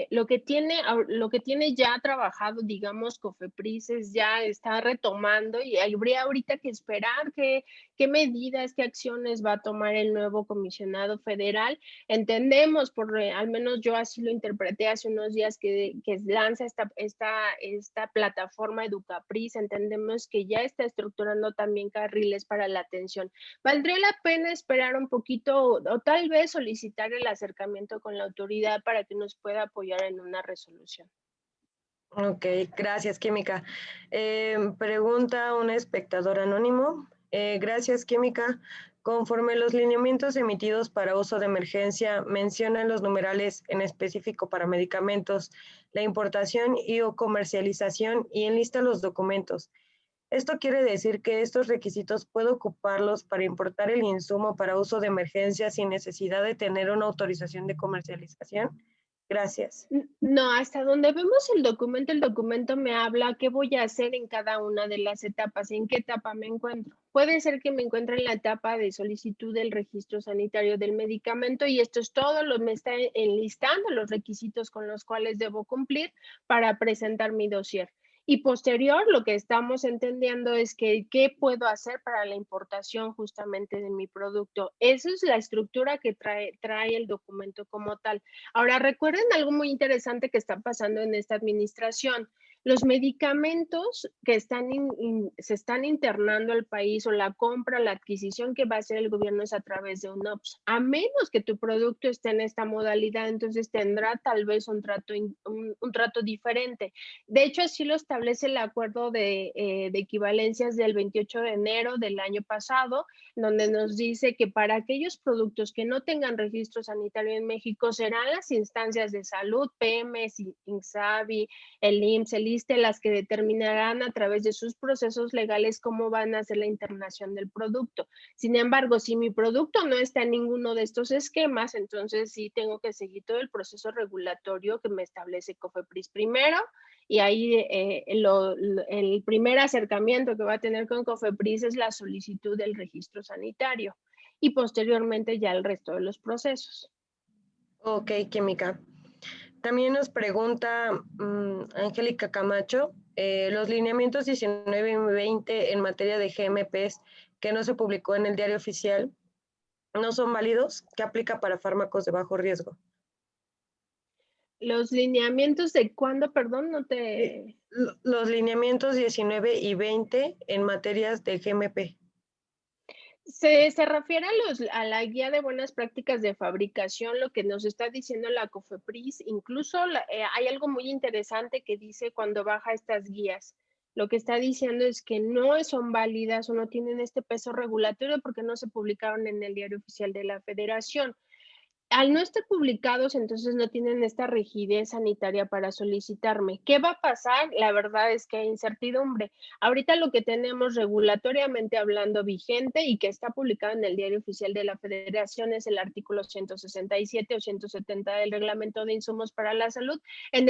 lo que tiene ya trabajado, digamos, COFEPRIS ya está retomando y habría ahorita que esperar qué medidas, qué acciones va a tomar el nuevo comisionado federal. Entendemos, al menos yo así lo interpreté hace unos días que lanza esta plataforma EducaPRIS, entendemos que ya está estructurando también carriles para la atención. ¿Valdría la pena esperar un poquito o tal vez solicitar el acercamiento con la autoridad para que nos pueda apoyar en una resolución? Ok, gracias, Química. Pregunta un espectador anónimo. Gracias, Química. Conforme los lineamientos emitidos para uso de emergencia mencionan los numerales en específico para medicamentos, la importación y o comercialización y enlista los documentos. Esto quiere decir que estos requisitos puedo ocuparlos para importar el insumo para uso de emergencia sin necesidad de tener una autorización de comercialización. Gracias. No, hasta donde vemos el documento me habla qué voy a hacer en cada una de las etapas, en qué etapa me encuentro. Puede ser que me encuentre en la etapa de solicitud del registro sanitario del medicamento y esto es todo, me está enlistando los requisitos con los cuales debo cumplir para presentar mi dossier. Y posterior, lo que estamos entendiendo es que qué puedo hacer para la importación justamente de mi producto. Esa es la estructura que trae el documento como tal. Ahora, recuerden algo muy interesante que está pasando en esta administración. Los medicamentos que se están internando al país o la compra, la adquisición que va a hacer el gobierno es a través de un OPS. A menos que tu producto esté en esta modalidad, entonces tendrá tal vez un trato diferente. De hecho, así lo establece el acuerdo de equivalencias del 28 de enero del año pasado, donde nos dice que para aquellos productos que no tengan registro sanitario en México serán las instancias de salud, PEMES, INSABI, el IMSS, el ISSSTE, las que determinarán a través de sus procesos legales cómo van a hacer la internación del producto. Sin embargo, si mi producto no está en ninguno de estos esquemas, entonces sí tengo que seguir todo el proceso regulatorio que me establece COFEPRIS primero, y ahí el primer acercamiento que va a tener con COFEPRIS es la solicitud del registro sanitario y posteriormente ya el resto de los procesos. Ok, Química. También nos pregunta Angélica Camacho, los lineamientos 19 y 20 en materia de GMPs que no se publicó en el diario oficial. no son válidos, ¿qué aplica para fármacos de bajo riesgo? Los lineamientos de cuándo, perdón, no Li- te... Los lineamientos 19 y 20 en materias de GMP. Se refiere a la guía de buenas prácticas de fabricación, lo que nos está diciendo la COFEPRIS. Incluso hay algo muy interesante que dice cuando baja estas guías. Lo que está diciendo es que no son válidas o no tienen este peso regulatorio porque no se publicaron en el Diario Oficial de la Federación. Al no estar publicados, entonces no tienen esta rigidez sanitaria para solicitarme. ¿Qué va a pasar? La verdad es que hay incertidumbre. Ahorita lo que tenemos regulatoriamente hablando vigente y que está publicado en el Diario Oficial de la Federación es el artículo 167 o 170 del Reglamento de Insumos para la Salud, en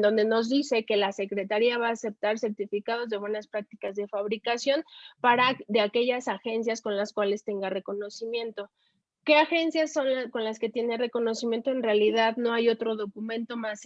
donde nos dice que la Secretaría va a aceptar certificados de buenas prácticas de fabricación de aquellas agencias con las cuales tenga reconocimiento. ¿Qué agencias son con las que tiene reconocimiento? En realidad no hay otro documento más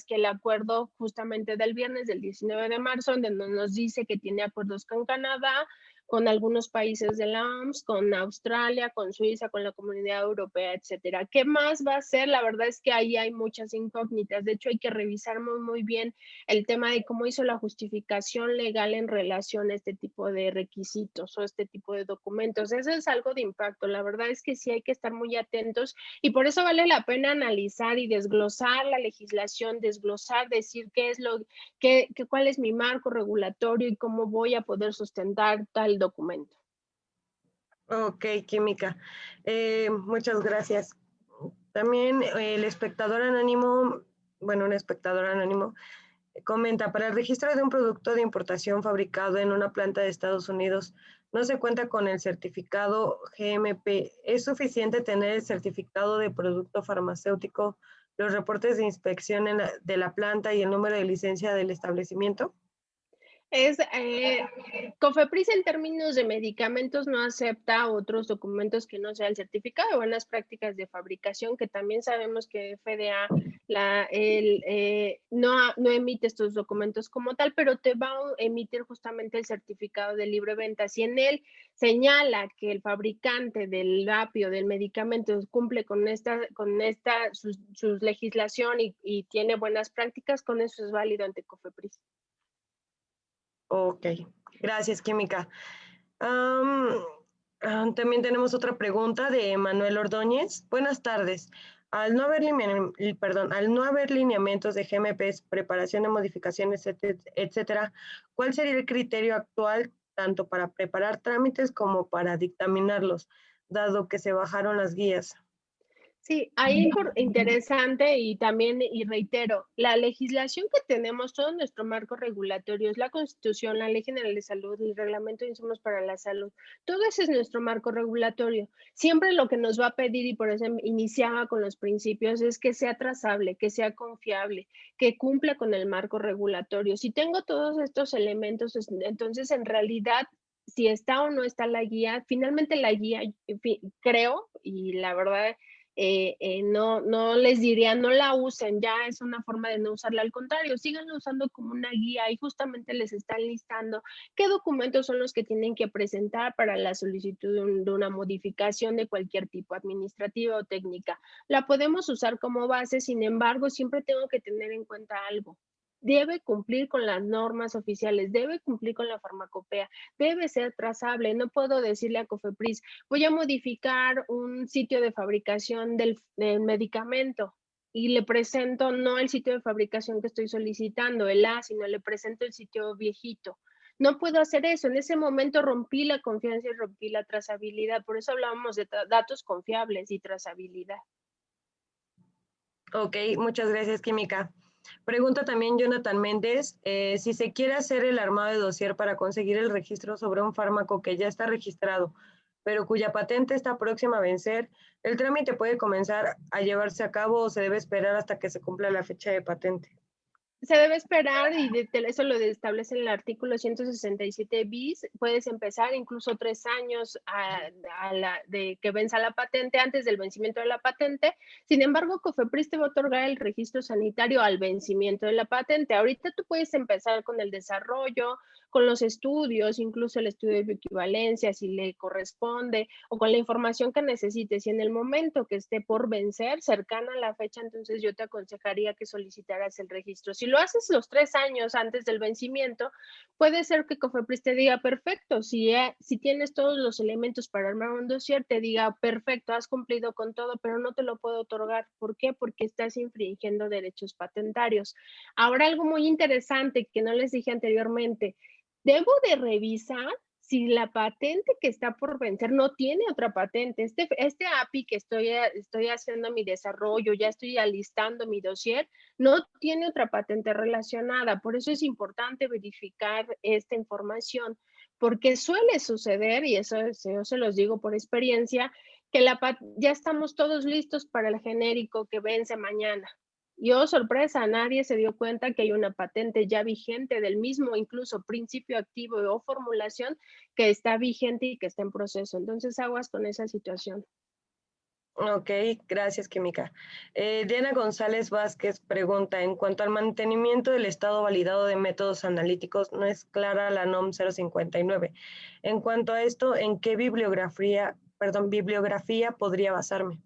que el acuerdo justamente del viernes del 19 de marzo, donde nos dice que tiene acuerdos con Canadá, con algunos países de la OMS, con Australia, con Suiza, con la Comunidad Europea, etcétera. ¿Qué más va a hacer? La verdad es que ahí hay muchas incógnitas. De hecho, hay que revisar muy bien el tema de cómo hizo la justificación legal en relación a este tipo de requisitos o este tipo de documentos. Eso es algo de impacto. La verdad es que sí hay que estar muy atentos y por eso vale la pena analizar y desglosar la legislación, desglosar, decir cuál es mi marco regulatorio y cómo voy a poder sustentar tal documento. Ok, química. Muchas gracias. También el espectador anónimo, bueno, un espectador anónimo, comenta, para el registro de un producto de importación fabricado en una planta de Estados Unidos, no se cuenta con el certificado GMP. ¿Es suficiente tener el certificado de producto farmacéutico, los reportes de inspección de la planta y el número de licencia del establecimiento? COFEPRIS en términos de medicamentos no acepta otros documentos que no sea el certificado de buenas prácticas de fabricación, que también sabemos que FDA no emite estos documentos como tal, pero te va a emitir justamente el certificado de libre venta. Si en él señala que el fabricante del apio, del medicamento, cumple con su legislación y tiene buenas prácticas, con eso es válido ante COFEPRIS. Ok, gracias, química. Um, También tenemos otra pregunta de Manuel Ordóñez. Buenas tardes. Al no haber lineamientos de GMPs, preparación de modificaciones, etcétera, ¿cuál sería el criterio actual tanto para preparar trámites como para dictaminarlos, dado que se bajaron las guías? Sí, ahí interesante y también, y reitero, la legislación que tenemos, todo nuestro marco regulatorio es la Constitución, la Ley General de Salud, el Reglamento de Insumos para la Salud. Todo ese es nuestro marco regulatorio. Siempre lo que nos va a pedir, y por eso iniciaba con los principios, es que sea trazable, que sea confiable, que cumpla con el marco regulatorio. Si tengo todos estos elementos, entonces en realidad si está o no está la guía, finalmente la guía, creo, y la verdad no les diría no la usen, ya es una forma de no usarla, al contrario, síganla usando como una guía y justamente les están listando qué documentos son los que tienen que presentar para la solicitud de una modificación de cualquier tipo, administrativa o técnica. La podemos usar como base, sin embargo, siempre tengo que tener en cuenta algo. Debe cumplir con las normas oficiales, debe cumplir con la farmacopea, debe ser trazable. No puedo decirle a COFEPRIS, voy a modificar un sitio de fabricación del medicamento y le presento no el sitio de fabricación que estoy solicitando, sino le presento el sitio viejito. No puedo hacer eso. En ese momento rompí la confianza y rompí la trazabilidad. Por eso hablábamos de datos confiables y trazabilidad. Ok, muchas gracias, química. Pregunta también Jonathan Méndez, si se quiere hacer el armado de dossier para conseguir el registro sobre un fármaco que ya está registrado, pero cuya patente está próxima a vencer, ¿el trámite puede comenzar a llevarse a cabo o se debe esperar hasta que se cumpla la fecha de patente? Se debe esperar y eso lo establece en el artículo 167 bis. Puedes empezar incluso 3 años de que venza la patente, antes del vencimiento de la patente. Sin embargo, COFEPRIS te va a otorgar el registro sanitario al vencimiento de la patente. Ahorita tú puedes empezar con el desarrollo, con los estudios, incluso el estudio de bioequivalencia, si le corresponde, o con la información que necesites. Y en el momento que esté por vencer, cercana a la fecha, entonces yo te aconsejaría que solicitaras el registro. Si lo haces los 3 años antes del vencimiento, puede ser que COFEPRIS te diga, perfecto, si tienes todos los elementos para armar un dossier, te diga, perfecto, has cumplido con todo, pero no te lo puedo otorgar. ¿Por qué? Porque estás infringiendo derechos patentarios. Ahora, algo muy interesante que no les dije anteriormente, debo de revisar si la patente que está por vencer no tiene otra patente. Este API que estoy haciendo mi desarrollo, ya estoy alistando mi dossier, no tiene otra patente relacionada. Por eso es importante verificar esta información, porque suele suceder, y eso yo se los digo por experiencia, que ya estamos todos listos para el genérico que vence mañana. Y oh, sorpresa, nadie se dio cuenta que hay una patente ya vigente del mismo, incluso principio activo o formulación, que está vigente y que está en proceso. Entonces, aguas con esa situación. Ok, gracias, Química. Diana González Vázquez pregunta, en cuanto al mantenimiento del estado validado de métodos analíticos, no es clara la NOM 059. En cuanto a esto, ¿en qué bibliografía podría basarme?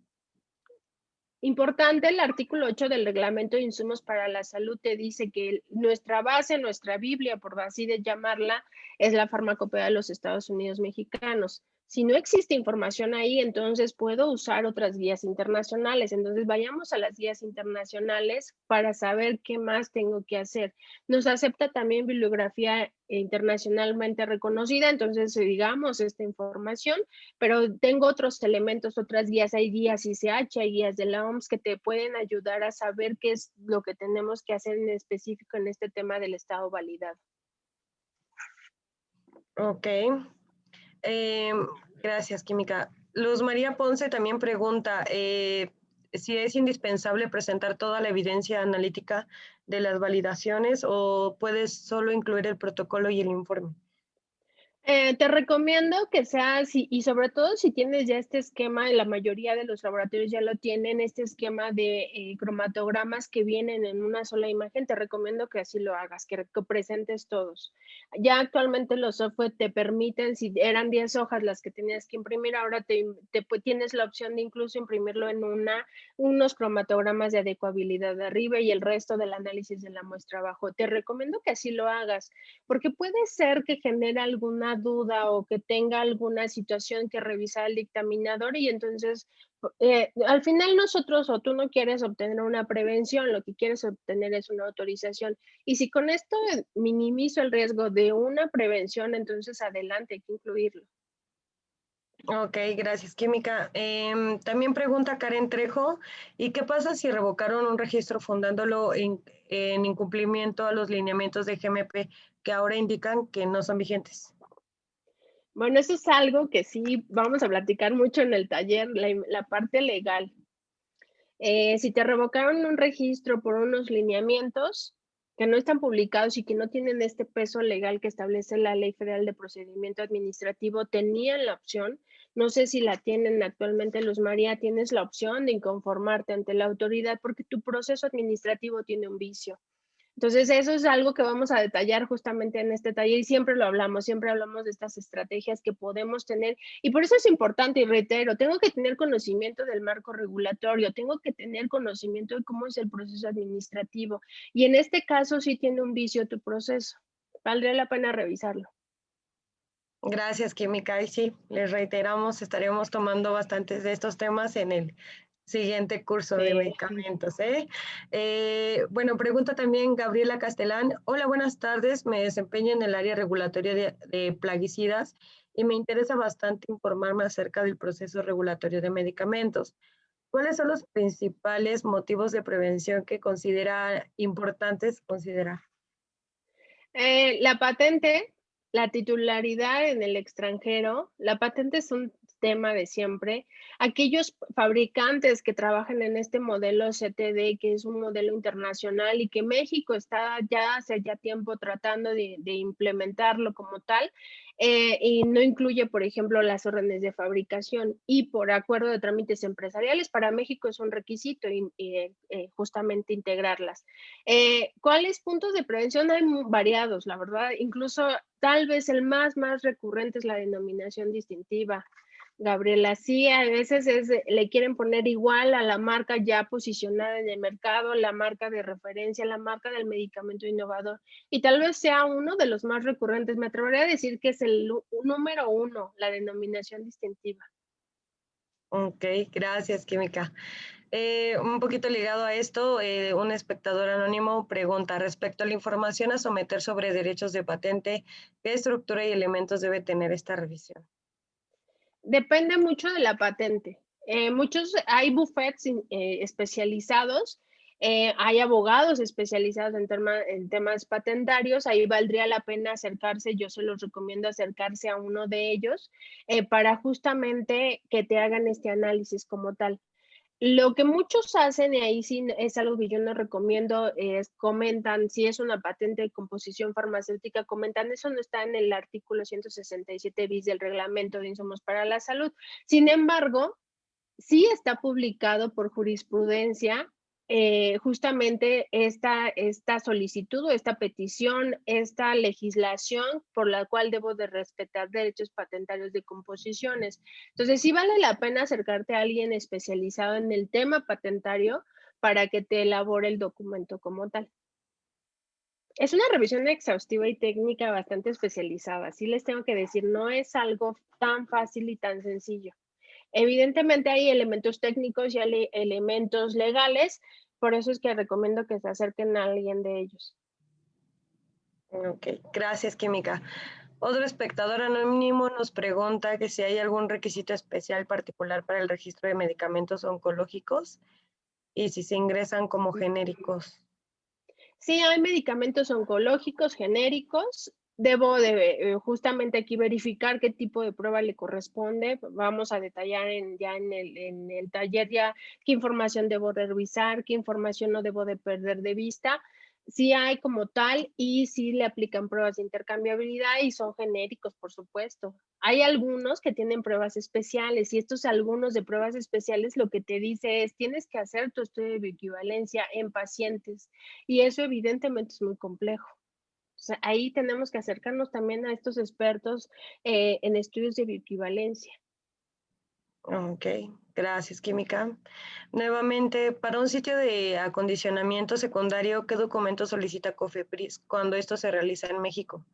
Importante, el artículo 8 del Reglamento de Insumos para la Salud te dice que nuestra base, nuestra Biblia, por así de llamarla, es la Farmacopea de los Estados Unidos mexicanos. Si no existe información ahí, entonces puedo usar otras guías internacionales. Entonces vayamos a las guías internacionales para saber qué más tengo que hacer. Nos acepta también bibliografía internacionalmente reconocida, entonces digamos esta información, pero tengo otros elementos, otras guías, hay guías ICH, hay guías de la OMS que te pueden ayudar a saber qué es lo que tenemos que hacer en específico en este tema del estado validado. Ok. Gracias, Química. Luz María Ponce también pregunta si es indispensable presentar toda la evidencia analítica de las validaciones o puedes solo incluir el protocolo y el informe. Te recomiendo que sea, y sobre todo si tienes ya este esquema, la mayoría de los laboratorios ya lo tienen, este esquema de cromatogramas que vienen en una sola imagen, te recomiendo que así lo hagas, que presentes todos. Ya actualmente los software te permiten, si eran 10 hojas las que tenías que imprimir, ahora tienes la opción de incluso imprimirlo en unos cromatogramas de adecuabilidad de arriba y el resto del análisis de la muestra abajo. Te recomiendo que así lo hagas, porque puede ser que genere alguna duda o que tenga alguna situación que revisar el dictaminador y entonces al final nosotros o tú no quieres obtener una prevención, lo que quieres obtener es una autorización. Y si con esto minimizo el riesgo de una prevención, entonces adelante, hay que incluirlo. Ok, gracias, Química. También pregunta Karen Trejo, ¿y qué pasa si revocaron un registro fundándolo en incumplimiento a los lineamientos de GMP que ahora indican que no son vigentes? Bueno, eso es algo que sí vamos a platicar mucho en el taller, la parte legal. Si te revocaron un registro por unos lineamientos que no están publicados y que no tienen este peso legal que establece la Ley Federal de Procedimiento Administrativo, tenían la opción, no sé si la tienen actualmente, Luz María, tienes la opción de inconformarte ante la autoridad porque tu proceso administrativo tiene un vicio. Entonces, eso es algo que vamos a detallar justamente en este taller y siempre hablamos de estas estrategias que podemos tener y por eso es importante y reitero, tengo que tener conocimiento del marco regulatorio, tengo que tener conocimiento de cómo es el proceso administrativo y en este caso sí tiene un vicio tu proceso, valdría la pena revisarlo. Gracias, Química. Y sí, les reiteramos, estaremos tomando bastantes de estos temas en el siguiente curso de Sí. medicamentos. Bueno, pregunta también Gabriela Castelán. Hola, buenas tardes. Me desempeño en el área regulatoria de plaguicidas y me interesa bastante informarme acerca del proceso regulatorio de medicamentos. ¿Cuáles son los principales motivos de prevención que considera importantes considerar? La patente, la titularidad en el extranjero, la patente tema de siempre. Aquellos fabricantes que trabajan en este modelo CTD, que es un modelo internacional y que México está ya hace ya tiempo tratando de implementarlo como tal, y no incluye, por ejemplo, las órdenes de fabricación y por acuerdo de trámites empresariales, para México es un requisito justamente integrarlas. ¿Cuáles puntos de prevención? Hay variados, la verdad, incluso tal vez el más recurrente es la denominación distintiva. Gabriela, sí, a veces le quieren poner igual a la marca ya posicionada en el mercado, la marca de referencia, la marca del medicamento innovador, y tal vez sea uno de los más recurrentes. Me atrevería a decir que es el número uno, la denominación distintiva. Ok, gracias, Química. Un poquito ligado a esto, un espectador anónimo pregunta respecto a la información a someter sobre derechos de patente, ¿qué estructura y elementos debe tener esta revisión? Depende mucho de la patente. Hay buffets especializados, hay abogados especializados en temas patentarios. Ahí valdría la pena acercarse, yo se los recomiendo acercarse a uno de ellos para justamente que te hagan este análisis como tal. Lo que muchos hacen, y ahí sí es algo que yo no recomiendo, es comentan, si es una patente de composición farmacéutica, comentan, eso no está en el artículo 167 bis del Reglamento de Insumos para la Salud. Sin embargo, sí está publicado por jurisprudencia justamente esta solicitud o esta petición, esta legislación por la cual debo de respetar derechos patentarios de composiciones. Entonces, sí vale la pena acercarte a alguien especializado en el tema patentario para que te elabore el documento como tal. Es una revisión exhaustiva y técnica bastante especializada, sí les tengo que decir, no es algo tan fácil y tan sencillo. Evidentemente hay elementos técnicos y hay elementos legales, por eso es que recomiendo que se acerquen a alguien de ellos. Ok, gracias, Química. Otro espectador anónimo nos pregunta que si hay algún requisito especial particular para el registro de medicamentos oncológicos y si se ingresan como genéricos. Sí, hay medicamentos oncológicos genéricos. Debo de justamente aquí verificar qué tipo de prueba le corresponde. Vamos a detallar ya en el taller ya qué información debo revisar, qué información no debo de perder de vista. Sí hay como tal y sí le aplican pruebas de intercambiabilidad y son genéricos, por supuesto. Hay algunos que tienen pruebas especiales y estos algunos de pruebas especiales lo que te dice es tienes que hacer tu estudio de bioequivalencia en pacientes y eso evidentemente es muy complejo. O sea, ahí tenemos que acercarnos también a estos expertos en estudios de bioequivalencia. Ok, gracias, Química. Nuevamente, para un sitio de acondicionamiento secundario, ¿qué documento solicita COFEPRIS cuando esto se realiza en México?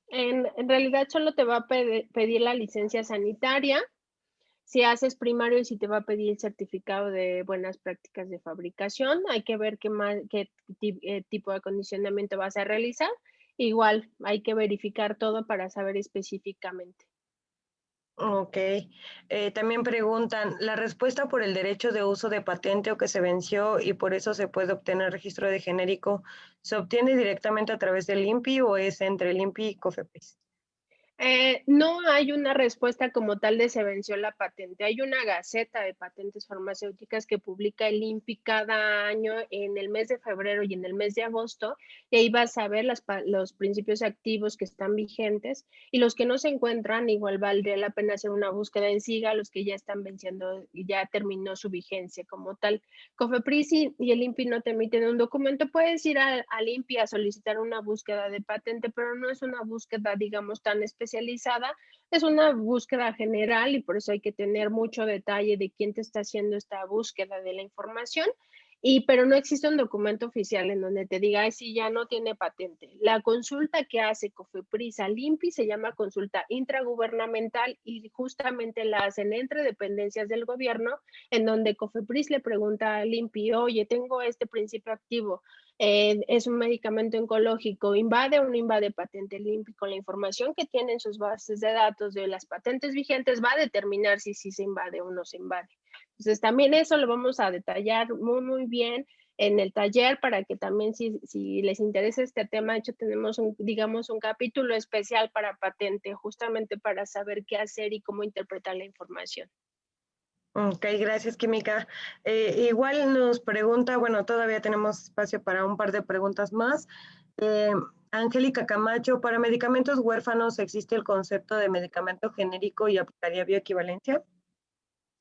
En realidad solo te va a pedir la licencia sanitaria. Si haces primario y si te va a pedir el certificado de buenas prácticas de fabricación, hay que ver qué tipo de acondicionamiento vas a realizar. Igual, hay que verificar todo para saber específicamente. Ok. También preguntan, ¿la respuesta por el derecho de uso de patente o que se venció y por eso se puede obtener registro de genérico, se obtiene directamente a través del INPI o es entre el INPI y COFEPRIS? No hay una respuesta como tal de se venció la patente. Hay una gaceta de patentes farmacéuticas que publica el INPI cada año en el mes de febrero y en el mes de agosto, y ahí vas a ver los principios activos que están vigentes y los que no se encuentran, igual valdría la pena hacer una búsqueda en SIGA, los que ya están venciendo y ya terminó su vigencia como tal. COFEPRIS y el INPI no te emiten un documento, puedes ir al INPI a solicitar una búsqueda de patente, pero no es una búsqueda, digamos, tan especializada, es una búsqueda general y por eso hay que tener mucho detalle de quién te está haciendo esta búsqueda de la información. Pero no existe un documento oficial en donde te diga, ay, sí, ya no tiene patente. La consulta que hace COFEPRIS al INPI se llama consulta intragubernamental y justamente la hacen entre dependencias del gobierno, en donde COFEPRIS le pregunta al INPI, oye, tengo este principio activo, es un medicamento oncológico, ¿invade o no invade patente? El INPI con la información que tiene en sus bases de datos de las patentes vigentes va a determinar si se invade o no se invade. Entonces, también eso lo vamos a detallar muy bien en el taller para que también si les interesa este tema, de hecho tenemos digamos un capítulo especial para patente, justamente para saber qué hacer y cómo interpretar la información. Ok, gracias, Química. Igual nos pregunta, bueno, todavía tenemos espacio para un par de preguntas más. Eh, Angélica Camacho, ¿para medicamentos huérfanos existe el concepto de medicamento genérico y aplicaría bioequivalencia?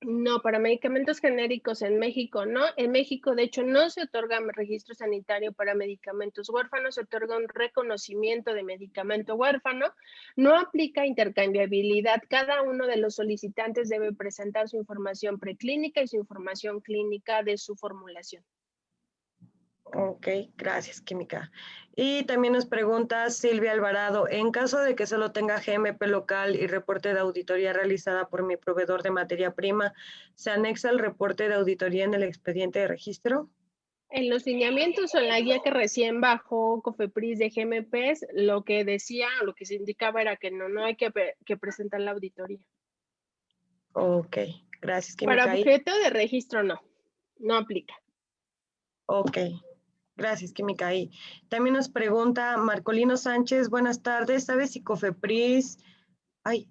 No, para medicamentos genéricos en México no. En México, de hecho, no se otorga registro sanitario para medicamentos huérfanos, se otorga un reconocimiento de medicamento huérfano. No aplica intercambiabilidad. Cada uno de los solicitantes debe presentar su información preclínica y su información clínica de su formulación. Ok, gracias, Química. Y también nos pregunta Silvia Alvarado, en caso de que solo tenga GMP local y reporte de auditoría realizada por mi proveedor de materia prima, ¿se anexa el reporte de auditoría en el expediente de registro? En los lineamientos o en la guía que recién bajó Cofepris de GMPs, lo que decía, lo que se indicaba era que no hay que presentar la auditoría. Ok, gracias, Para Química. objeto de registro no aplica. Ok, gracias, Química. Y también nos pregunta Marcolino Sánchez, buenas tardes, ¿sabes si Cofepris, ay,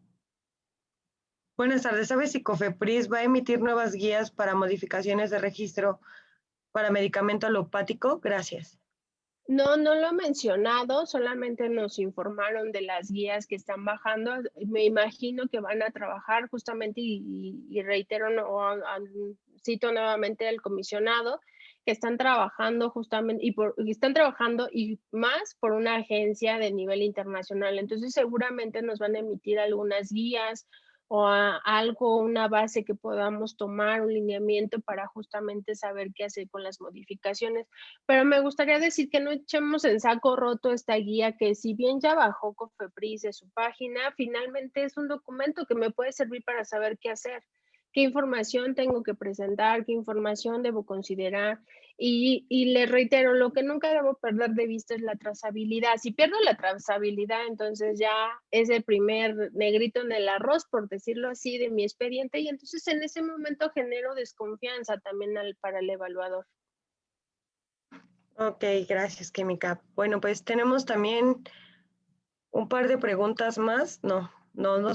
buenas tardes, ¿sabes si Cofepris va a emitir nuevas guías para modificaciones de registro para medicamento alopático? Gracias. No lo he mencionado, solamente nos informaron de las guías que están bajando. Me imagino que van a trabajar justamente y reitero, cito nuevamente al comisionado, que están trabajando justamente y están trabajando y más por una agencia de nivel internacional. Entonces seguramente nos van a emitir algunas guías o algo, una base que podamos tomar, un lineamiento para justamente saber qué hacer con las modificaciones. Pero me gustaría decir que no echemos en saco roto esta guía que si bien ya bajó Cofepris de su página, finalmente es un documento que me puede servir para saber qué hacer, qué información tengo que presentar, qué información debo considerar. Y le reitero, lo que nunca debo perder de vista es la trazabilidad. Si pierdo la trazabilidad, entonces ya es el primer negrito en el arroz, por decirlo así, de mi expediente, y entonces en ese momento genero desconfianza también para el evaluador. Ok, gracias, Química. Bueno, pues tenemos también un par de preguntas más. No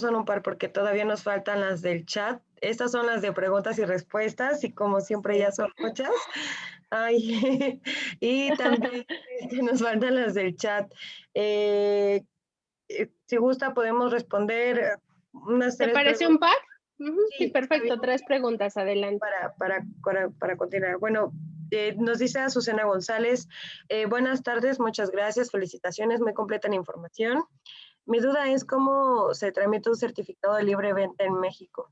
son un par porque todavía nos faltan las del chat. Estas son las de preguntas y respuestas y como siempre ya son muchas. Ay, y también nos faltan las del chat. Si gusta podemos responder unas ¿Te tres parece preguntas. un par? Sí, Sí, está bien perfecto. 3 preguntas, adelante. para continuar. Bueno, nos dice Azucena González, buenas tardes, muchas gracias, felicitaciones, muy completa la información. Mi duda es cómo se tramita un certificado de libre venta en México.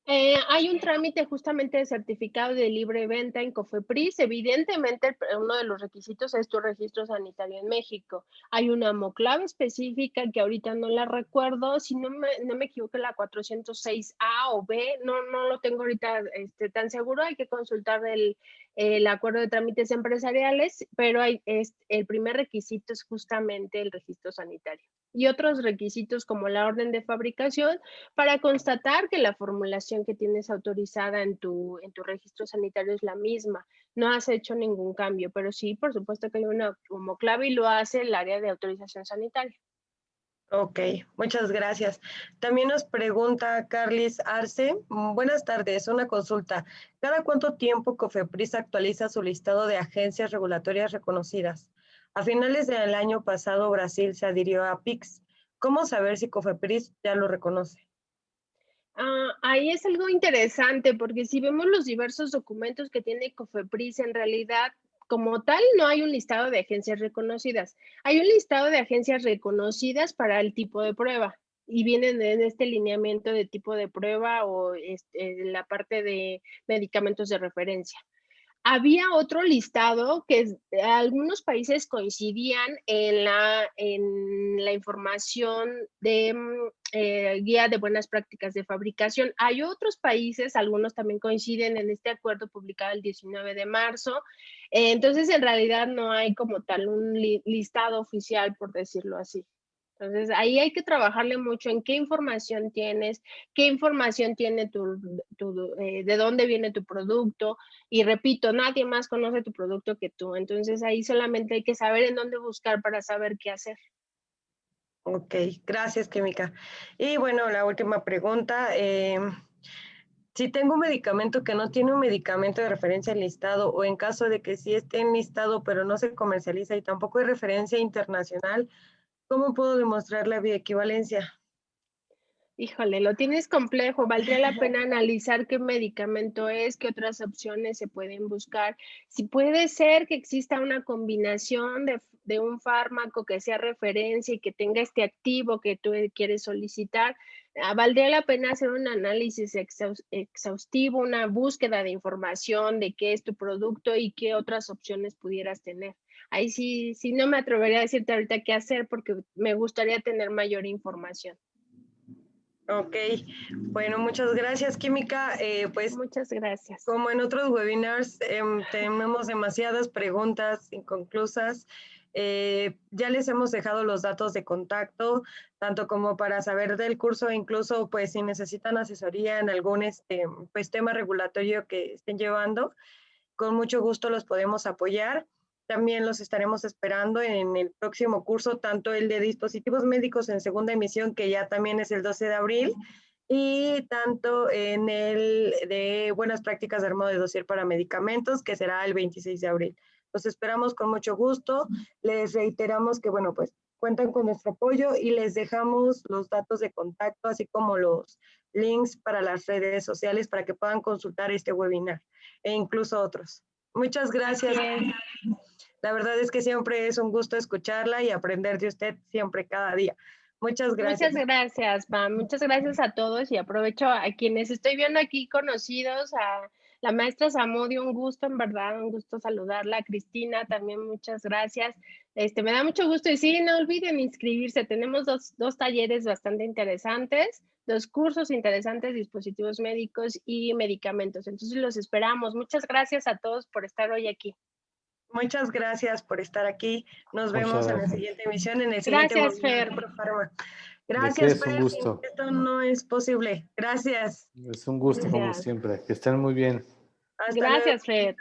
Hay un trámite justamente de certificado de libre venta en Cofepris. Evidentemente, uno de los requisitos es tu registro sanitario en México. Hay una moclave específica que ahorita no la recuerdo, si no me equivoco, la 406A o B, no lo tengo ahorita tan seguro, hay que consultar el acuerdo de trámites empresariales, pero el primer requisito es justamente el registro sanitario. Y otros requisitos como la orden de fabricación para constatar que la formulación que tienes autorizada en tu registro sanitario es la misma. No has hecho ningún cambio, pero sí, por supuesto que hay una como clave y lo hace el área de autorización sanitaria. Ok, muchas gracias. También nos pregunta Carlis Arce, buenas tardes, una consulta. ¿Cada cuánto tiempo Cofepris actualiza su listado de agencias regulatorias reconocidas? A finales del año pasado, Brasil se adhirió a PIX. ¿Cómo saber si Cofepris ya lo reconoce? Ahí es algo interesante porque si vemos los diversos documentos que tiene Cofepris, en realidad, como tal, no hay un listado de agencias reconocidas. Hay un listado de agencias reconocidas para el tipo de prueba y vienen en este lineamiento de tipo de prueba o la parte de medicamentos de referencia. Había otro listado que algunos países coincidían en la información de guía de buenas prácticas de fabricación. Hay otros países, algunos también coinciden en este acuerdo publicado el 19 de marzo. Entonces, en realidad no hay como tal un listado oficial, por decirlo así. Entonces, ahí hay que trabajarle mucho en qué información tienes, qué información tiene de dónde viene tu producto. Y repito, nadie más conoce tu producto que tú. Entonces, ahí solamente hay que saber en dónde buscar para saber qué hacer. Ok, gracias, Química. Y bueno, la última pregunta. Si tengo un medicamento que no tiene un medicamento de referencia enlistado, o en caso de que sí esté enlistado, pero no se comercializa y tampoco hay referencia internacional, ¿cómo puedo demostrar la bioequivalencia? Híjole, lo tienes complejo. Valdría la pena analizar qué medicamento es, qué otras opciones se pueden buscar. Si puede ser que exista una combinación de un fármaco que sea referencia y que tenga este activo que tú quieres solicitar, valdría la pena hacer un análisis exhaustivo, una búsqueda de información de qué es tu producto y qué otras opciones pudieras tener. Ahí sí no me atrevería a decirte ahorita qué hacer porque me gustaría tener mayor información. Ok, bueno, muchas gracias, Química. Pues Muchas gracias. como en otros webinars, tenemos demasiadas preguntas inconclusas. Ya les hemos dejado los datos de contacto, tanto como para saber del curso, incluso pues si necesitan asesoría en algún pues, tema regulatorio que estén llevando, con mucho gusto los podemos apoyar. También los estaremos esperando en el próximo curso, tanto el de dispositivos médicos en segunda emisión, que ya también es el 12 de abril, y tanto en el de buenas prácticas de armado de dossier para medicamentos, que será el 26 de abril. Los esperamos con mucho gusto. Les reiteramos que, bueno, pues cuentan con nuestro apoyo y les dejamos los datos de contacto, así como los links para las redes sociales para que puedan consultar este webinar e incluso otros. Muchas gracias. La verdad es que siempre es un gusto escucharla y aprender de usted siempre, cada día. Muchas gracias. Muchas gracias, Pam. Muchas gracias a todos y aprovecho a quienes estoy viendo aquí conocidos, a la maestra Zamudio, un gusto, en verdad, un gusto saludarla. A Cristina, también muchas gracias. Me da mucho gusto y sí, no olviden inscribirse. Tenemos dos talleres bastante interesantes, dos cursos interesantes, dispositivos médicos y medicamentos. Entonces los esperamos. Muchas gracias a todos por estar hoy aquí. Muchas gracias por estar aquí. Nos vemos en la siguiente emisión, en el siguiente Gracias, webinar Fer. de Profarma. ¿De qué Gracias, es un Fer. gusto? Esto no es posible. Gracias. Es un gusto como Gracias. siempre. Que estén muy bien. Hasta luego. Gracias, Fer.